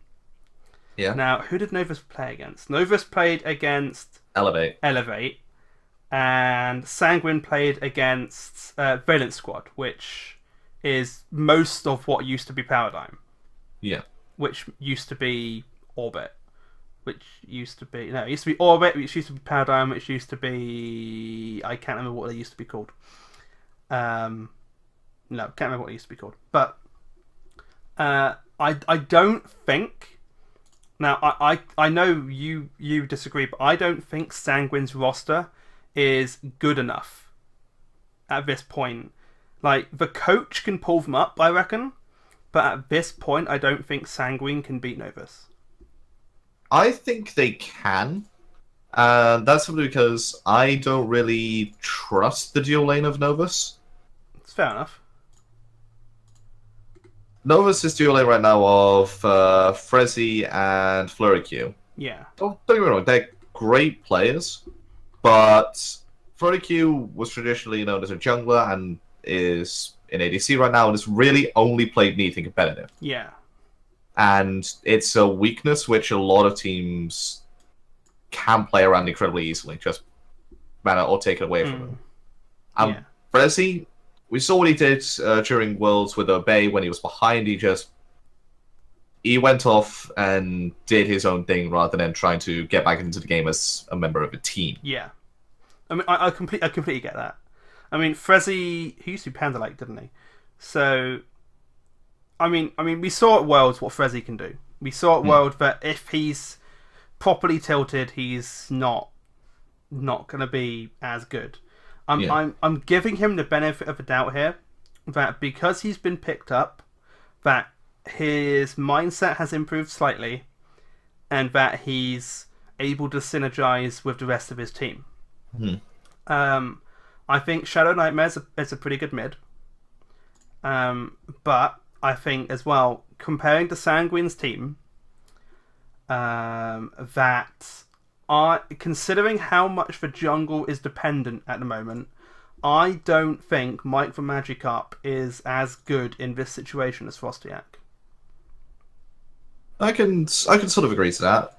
[SPEAKER 2] Yeah.
[SPEAKER 1] Now, who did Novus play against? Novus played against Elevate. And Sanguine played against Valence Squad, which is most of what used to be Paradigm.
[SPEAKER 2] Yeah.
[SPEAKER 1] Which used to be Orbit. It used to be Orbit, which used to be Paradigm, which used to be... I can't remember what they used to be called. No, can't remember what it used to be called. But I don't think... Now, I know you disagree, but I don't think Sanguine's roster is good enough at this point. Like, the coach can pull them up, I reckon, but at this point, I don't think Sanguine can beat Novus.
[SPEAKER 2] I think they can. That's simply because I don't really trust the dual lane of Novus.
[SPEAKER 1] It's fair enough.
[SPEAKER 2] Novus is dual lane right now of Frezzy and Flurry Q.
[SPEAKER 1] Yeah.
[SPEAKER 2] Don't get me wrong, they're great players, but Flurry Q was traditionally known as a jungler and is in ADC right now and has really only played Neath in competitive.
[SPEAKER 1] Yeah. And
[SPEAKER 2] it's a weakness which a lot of teams can play around incredibly easily, just ban it or take it away from them. Frezzy, we saw what he did during Worlds with Obey when he was behind. He just he went off and did his own thing rather than trying to get back into the game as a member of a team.
[SPEAKER 1] Yeah. I mean, I completely get that. I mean, Frezzy, he used to be Panda-like, didn't he? So, I mean, we saw at Worlds what Frezzy can do. We saw at World that if he's properly tilted, he's not going to be as good. I'm giving him the benefit of the doubt here, that because he's been picked up, that his mindset has improved slightly, and that he's able to synergize with the rest of his team. I think Shadow Nightmare is a pretty good mid. But I think as well, comparing to Sanguine's team, considering how much the jungle is dependent at the moment, I don't think Mike the Magikarp is as good in this situation as Frostiak.
[SPEAKER 2] I can sort of agree to that.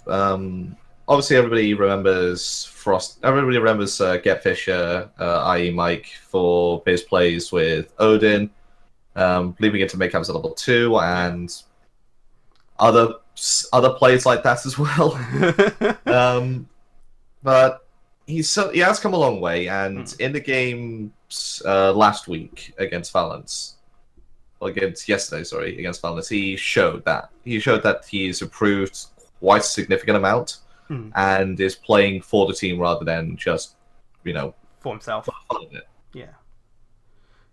[SPEAKER 2] Obviously, everybody remembers Get Fisher, i.e. Mike, for his plays with Odin, leaving it to make up at level 2, and other plays like that as well. But he has come a long way, and in the game last week against Valence, against Valence, he showed that he's improved quite a significant amount, and is playing for the team rather than just,
[SPEAKER 1] for himself. Yeah.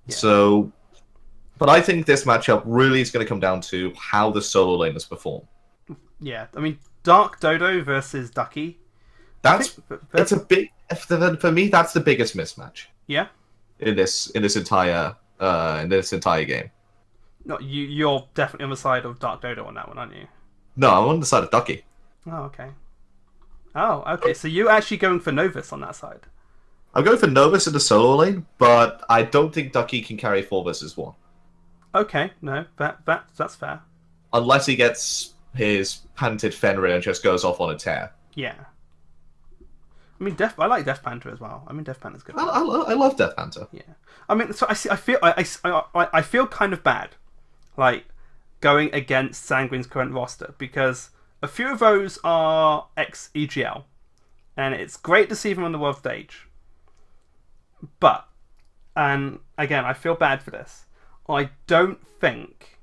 [SPEAKER 2] So, but I think this matchup really is going to come down to how the solo laners perform. Yeah,
[SPEAKER 1] I mean, Dark Dodo versus Ducky.
[SPEAKER 2] For me, that's the biggest mismatch.
[SPEAKER 1] Yeah.
[SPEAKER 2] In this entire game.
[SPEAKER 1] No, you're definitely on the side of Dark Dodo on that one, aren't you?
[SPEAKER 2] No, I'm on the side of Ducky.
[SPEAKER 1] Oh, okay. So you're actually going for Novus on that side.
[SPEAKER 2] I'm going for Novus in the solo lane, but I don't think Ducky can carry 4 versus 1.
[SPEAKER 1] Okay, no, that's fair.
[SPEAKER 2] Unless he gets his Panted Fenrir and just goes off on a tear.
[SPEAKER 1] Yeah. I mean, I like Death Panther as well. I mean, Death Panther's good.
[SPEAKER 2] I love Death Panther.
[SPEAKER 1] Yeah. I mean, so I feel kind of bad, like, going against Sanguine's current roster, because a few of those are ex-EGL, and it's great to see them on the world stage. But, and again, I feel bad for this, I don't think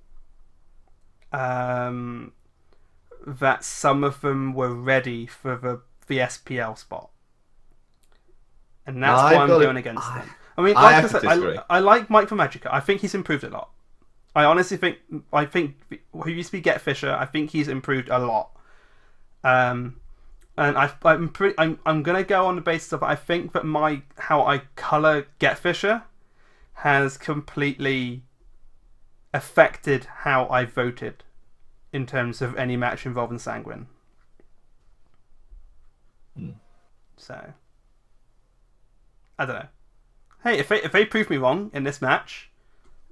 [SPEAKER 1] that some of them were ready for the SPL spot. And that's why I'm going against them. I mean, like I said, I like Mike the Magikarp. I think he's improved a lot. I honestly think who used to be Get Fisher, I think he's improved a lot. And I'm gonna go on the basis of, I think that how I color Get Fisher has completely affected how I voted in terms of any match involving Sanguine. So I don't know. Hey, if they prove me wrong in this match,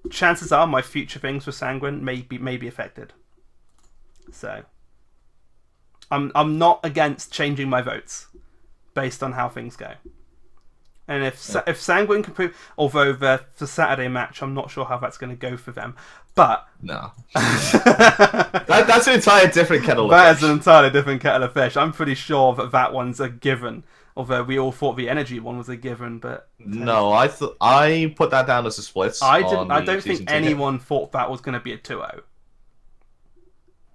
[SPEAKER 1] chances are my future things with Sanguine may be affected. So I'm not against changing my votes based on how things go. And if Sanguine can prove, although the Saturday match, I'm not sure how that's going to go for them. But
[SPEAKER 2] no, that's an entirely different kettle of fish.
[SPEAKER 1] That is an entirely different kettle of fish. I'm pretty sure that one's a given. Although we all thought the energy one was a given, but
[SPEAKER 2] no, I put that down as a split.
[SPEAKER 1] I don't think anyone thought that was going to be a 2-0.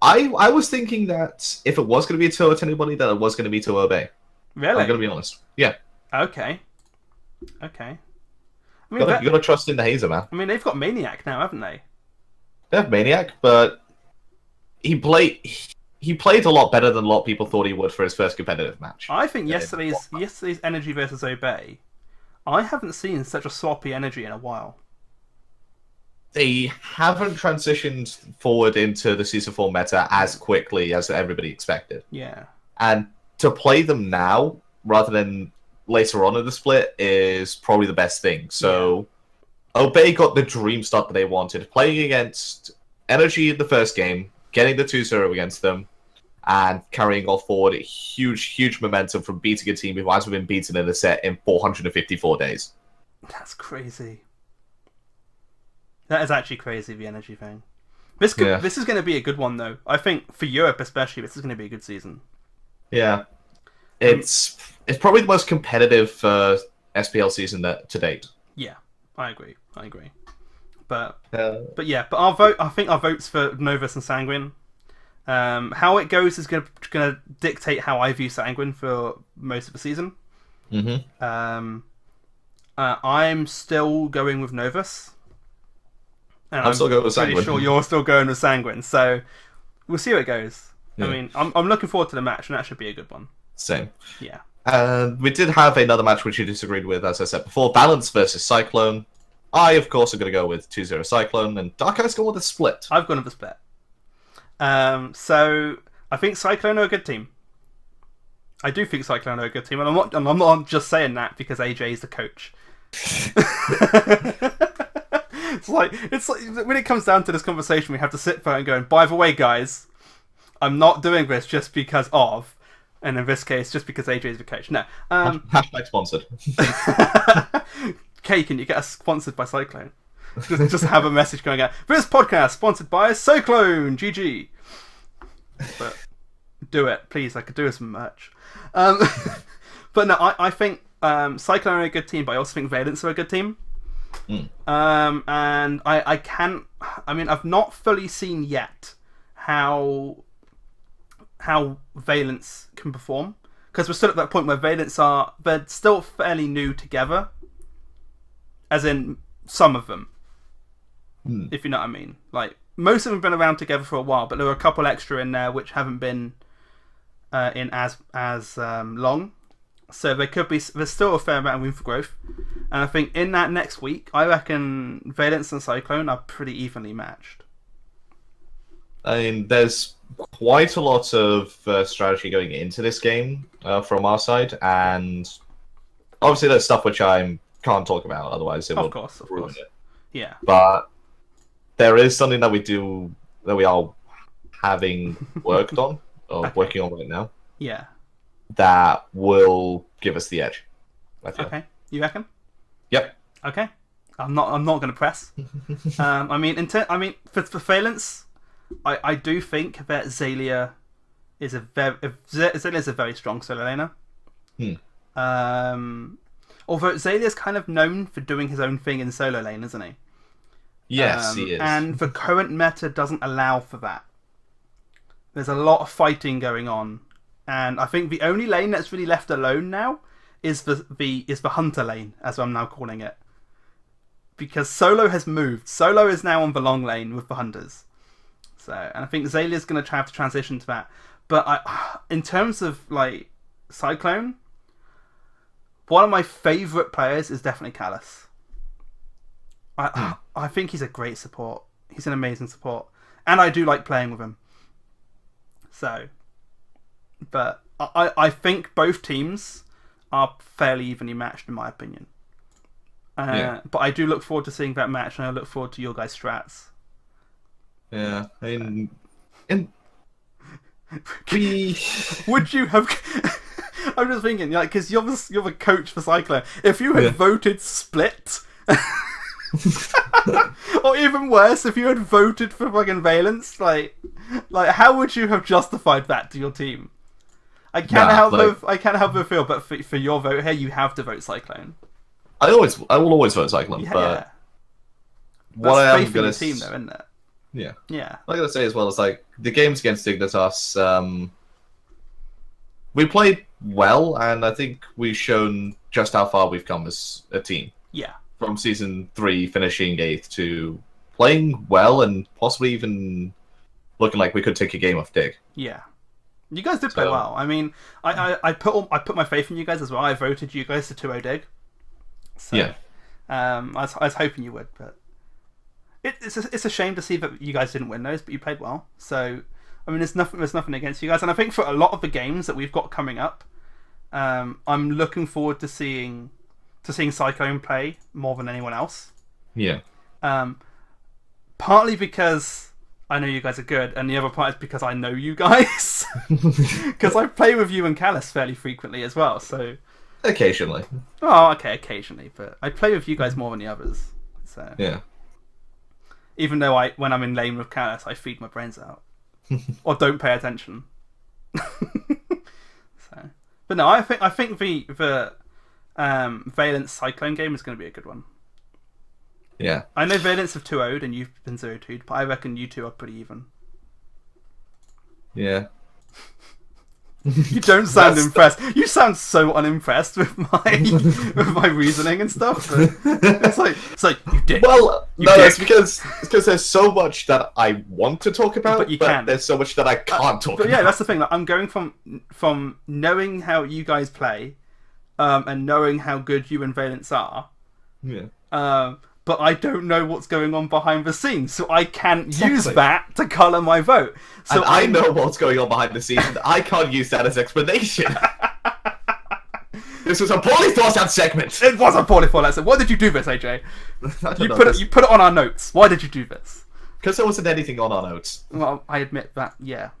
[SPEAKER 2] I was thinking that if it was going to be a 2-0 to anybody, that it was going to be 2-0 Bay.
[SPEAKER 1] Really?
[SPEAKER 2] I'm going to be honest. Yeah.
[SPEAKER 1] Okay. I mean,
[SPEAKER 2] you got to trust in the Hazer, man.
[SPEAKER 1] I mean, they've got Maniac now, haven't they?
[SPEAKER 2] They have Maniac, but he played a lot better than a lot of people thought he would for his first competitive match.
[SPEAKER 1] I think yesterday's Energy versus Obey, I haven't seen such a sloppy Energy in a while.
[SPEAKER 2] They haven't transitioned forward into the Season 4 meta as quickly as everybody expected.
[SPEAKER 1] Yeah.
[SPEAKER 2] And to play them now, rather than later on in the split, is probably the best thing. So, Obey got the dream start that they wanted. Playing against Energy in the first game, getting the 2-0 against them, and carrying off forward huge momentum from beating a team who hasn't been beaten in a set in 454 days.
[SPEAKER 1] That's crazy. That is actually crazy, the Energy thing. This is going to be a good one, though. I think for Europe, especially, this is going to be a good season.
[SPEAKER 2] Yeah, it's probably the most competitive SPL season to date.
[SPEAKER 1] Yeah, I agree. But our vote. I think our votes for Novus and Sanguine. How it goes is going to dictate how I view Sanguine for most of the season.
[SPEAKER 2] Mm-hmm.
[SPEAKER 1] I'm still going with Novus. And
[SPEAKER 2] I'm still going with Sanguine.
[SPEAKER 1] Pretty sure you're still going with Sanguine. So we'll see how it goes. Yeah. I mean, I'm looking forward to the match, and that should be a good one.
[SPEAKER 2] Same.
[SPEAKER 1] Yeah.
[SPEAKER 2] We did have another match which you disagreed with, as I said before. Balance versus Cyclone. I, of course, am going to go with 2-0 Cyclone, and Darkkai's going with a split.
[SPEAKER 1] I've gone with a split. So I think Cyclone are a good team. I do think Cyclone are a good team, and I'm not just saying that because AJ is the coach. It's like when it comes down to this conversation, we have to sit there and go, and by the way, guys, I'm not doing this just because of, and in this case, just because AJ is the coach. No.
[SPEAKER 2] Hashtag sponsored.
[SPEAKER 1] Kay, can you get us sponsored by Cyclone? Just have a message going out. This podcast sponsored by Cyclone. GG. But do it, please. I could do some merch. But no, I think Cyclone are a good team, but I also think Valence are a good team. And I've not fully seen yet how Valence can perform, because we're still at that point where Valence they're still fairly new together, as in some of them, if you know what I mean. Like, most of them have been around together for a while, but there are a couple extra in there which haven't been in as long. So there's still a fair amount of room for growth. And I think in that next week, I reckon Valence and Cyclone are pretty evenly matched.
[SPEAKER 2] I mean, there's quite a lot of strategy going into this game from our side, and obviously there's stuff which I can't talk about, otherwise it will ruin it.
[SPEAKER 1] Yeah.
[SPEAKER 2] But there is something that we are having worked on, or working on right now.
[SPEAKER 1] Yeah. That
[SPEAKER 2] will give us the edge, I feel.
[SPEAKER 1] Okay, you reckon?
[SPEAKER 2] Yep.
[SPEAKER 1] Okay, I'm not going to press. For Valence, I do think that Xaylia is a very strong solo laner. Although Xaylia's kind of known for doing his own thing in solo lane, isn't he?
[SPEAKER 2] Yes, he is.
[SPEAKER 1] And the current meta doesn't allow for that. There's a lot of fighting going on. And I think the only lane that's really left alone now is the hunter lane, as I'm now calling it. Because Solo has moved. Solo is now on the long lane with the hunters. And I think Xaylia's going to have to transition to that. But in terms of like Cyclone, one of my favourite players is definitely Callus. I think he's a great support. He's an amazing support. And I do like playing with him. But I think both teams are fairly evenly matched, in my opinion. But I do look forward to seeing that match, and I look forward to your guys' strats.
[SPEAKER 2] Yeah, would
[SPEAKER 1] you have? I'm just thinking, like, because you're the coach for Cyclone. If you had voted split, or even worse, if you had voted for fucking Valence, like how would you have justified that to your team? I can't help but feel, but for your vote here, you have to vote Cyclone.
[SPEAKER 2] I will always vote Cyclone, but what I am going to
[SPEAKER 1] team, though, isn't it?
[SPEAKER 2] Yeah. What I'm going to say as well is, like, the games against Dignitas, we played well, and I think we've shown just how far we've come as a team.
[SPEAKER 1] Yeah.
[SPEAKER 2] From Season 3 finishing 8th to playing well and possibly even looking like we could take a game off Dig.
[SPEAKER 1] Yeah. You guys did play well. I mean, I put my faith in you guys as well. I voted you guys to 2-0 Dig. So,
[SPEAKER 2] yeah.
[SPEAKER 1] I was hoping you would, but it's a shame to see that you guys didn't win those, but you played well. So, I mean, there's nothing against you guys, and I think for a lot of the games that we've got coming up, I'm looking forward to seeing Cyclone play more than anyone else.
[SPEAKER 2] Yeah.
[SPEAKER 1] Partly because I know you guys are good, and the other part is because I know you guys. Because I play with you and Callus fairly frequently as well, so...
[SPEAKER 2] Occasionally.
[SPEAKER 1] Oh, okay, occasionally, but I play with you guys more than the others, so...
[SPEAKER 2] Yeah.
[SPEAKER 1] Even though when I'm in lane with Callus, I feed my brains out. Or don't pay attention. But no, I think the Valence Cyclone game is going to be a good one.
[SPEAKER 2] Yeah.
[SPEAKER 1] I know Valence have 2-0'd and you've been 0-2'd, but I reckon you two are pretty even.
[SPEAKER 2] Yeah.
[SPEAKER 1] You don't sound impressed. You sound so unimpressed with my reasoning and stuff. But it's like you did.
[SPEAKER 2] Well,
[SPEAKER 1] you
[SPEAKER 2] no,
[SPEAKER 1] dick.
[SPEAKER 2] it's because there's so much that I want to talk about,
[SPEAKER 1] But you can't.
[SPEAKER 2] there's so much that I can't talk
[SPEAKER 1] But
[SPEAKER 2] about.
[SPEAKER 1] yeah, that's the thing. Like, I'm going from knowing how you guys play, and knowing how good you and Valence are.
[SPEAKER 2] Yeah.
[SPEAKER 1] But I don't know what's going on behind the scenes, so I can't use that to colour my vote. So
[SPEAKER 2] and I know what's going on behind the scenes, and I can't use that as explanation. This was a poorly thought out segment.
[SPEAKER 1] It was a poorly thought out. What did you do this, AJ? You
[SPEAKER 2] You
[SPEAKER 1] put it on our notes. Why did you do this?
[SPEAKER 2] Because there wasn't anything on our notes.
[SPEAKER 1] Well, I admit that. Yeah,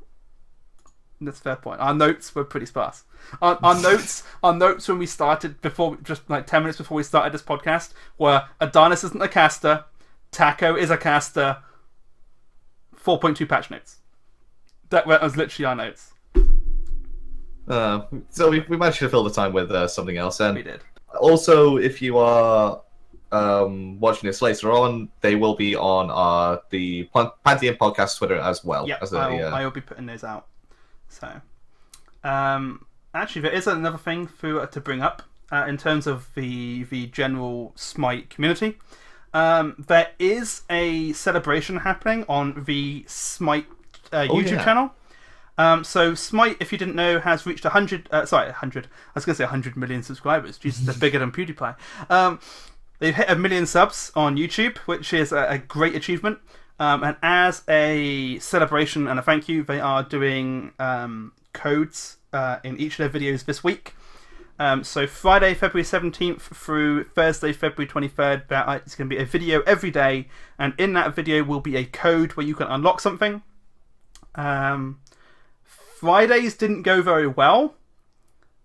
[SPEAKER 1] that's a fair point. Our notes were pretty sparse. Our notes when we started, just like 10 minutes before we started this podcast, were Adonis isn't a caster, Taco is a caster, 4.2 patch notes. That was literally our notes.
[SPEAKER 2] So we managed to fill the time with something else. And
[SPEAKER 1] We did.
[SPEAKER 2] also, if you are watching this later on, they will be on the Pantheon Podcast Twitter as well.
[SPEAKER 1] Yeah, I will be putting those out. So, actually, there is another thing to bring up in terms of the general Smite community. There is a celebration happening on the Smite YouTube channel. So Smite, if you didn't know, has reached 100. I was going to say 100 million subscribers. Jesus, they're bigger than PewDiePie. They've hit 1 million subs on YouTube, which is a great achievement. And as a celebration and a thank you, they are doing codes in each of their videos this week. So Friday, February 17th through Thursday, February 23rd, it's going to be a video every day. And in that video will be a code where you can unlock something. Fridays didn't go very well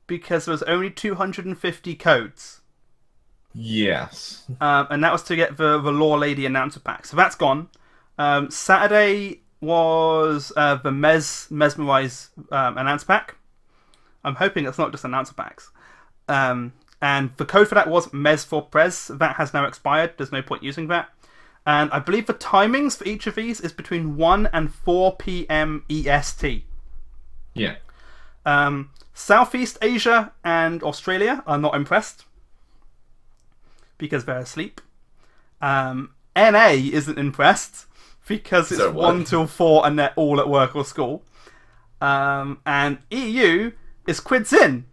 [SPEAKER 1] because there was only 250 codes.
[SPEAKER 2] Yes.
[SPEAKER 1] And that was to get the Law Lady announcer pack. So that's gone. Saturday was the Mesmerize announcer pack. I'm hoping it's not just announcer packs. And the code for that was Mes for Prez. That has now expired. There's no point using that. And I believe the timings for each of these is between 1 and 4 p.m. EST.
[SPEAKER 2] Yeah.
[SPEAKER 1] Southeast Asia and Australia are not impressed because they're asleep. NA isn't impressed because it's 1 till 4 and they're all at work or school. And EU is quids in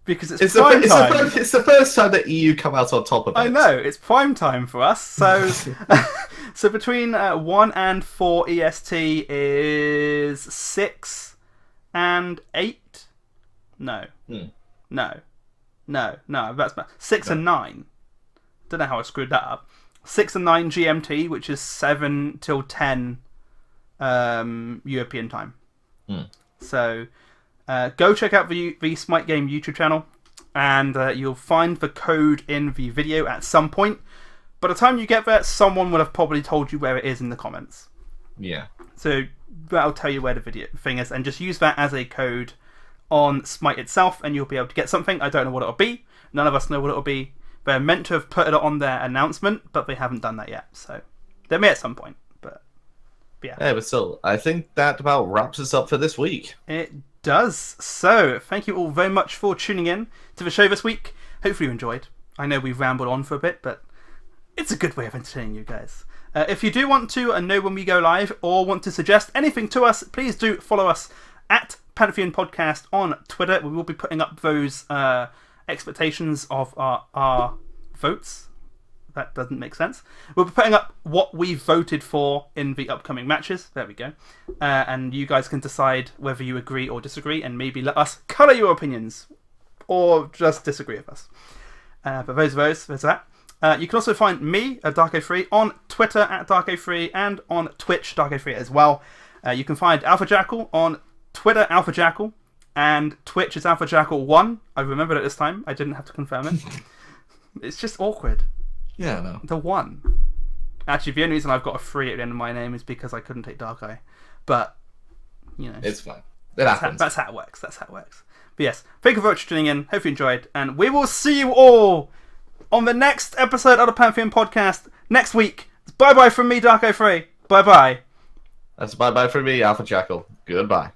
[SPEAKER 1] because it's prime time.
[SPEAKER 2] It's the first time that EU come out on top of it.
[SPEAKER 1] I know, it's prime time for us. So, so between 1 and 4 EST is 6 and 8? No. No. That's bad. 6 and 9. Don't know how I screwed that up. 6 and 9 GMT, which is 7 till 10 European time. So go check out the Smite Game YouTube channel, and you'll find the code in the video at some point. By the time you get there, someone would have probably told you where it is in the comments.
[SPEAKER 2] Yeah. So
[SPEAKER 1] that'll tell you where the video thing is, and just use that as a code on Smite itself, and you'll be able to get something. I don't know what it'll be. None of us know what it'll be. They're meant to have put it on their announcement, but they haven't done that yet. So they may at some point, but yeah.
[SPEAKER 2] Yeah, but still, I think that about wraps us up for this week.
[SPEAKER 1] It does. So thank you all very much for tuning in to the show this week. Hopefully you enjoyed. I know we've rambled on for a bit, but it's a good way of entertaining you guys. If you do want to know when we go live or want to suggest anything to us, please do follow us at Pantheon Podcast on Twitter. We will be putting up those expectations of our votes. That doesn't make sense. We'll be putting up what we voted for in the upcoming matches. There we go. And you guys can decide whether you agree or disagree, and maybe let us colour your opinions or just disagree with us. But there's that. You can also find me at Darkkai3 on Twitter at Darkkai3 and on Twitch Darkkai3 as well. You can find AlphaJackal on Twitter AlphaJackal, and Twitch is AlphaJackal1. I remembered it this time. I didn't have to confirm it. It's just awkward.
[SPEAKER 2] Yeah, I know.
[SPEAKER 1] The 1. Actually, the only reason I've got a 3 at the end of my name is because I couldn't take Darkkai. But,
[SPEAKER 2] it's fine. It happens.
[SPEAKER 1] That's how it works. But yes, thank you very much for tuning in. Hope you enjoyed. And we will see you all on the next episode of the Pantheon Podcast next week. Bye-bye from me, Darkkai3. Bye-bye.
[SPEAKER 2] That's bye-bye from me, AlphaJackal. Goodbye.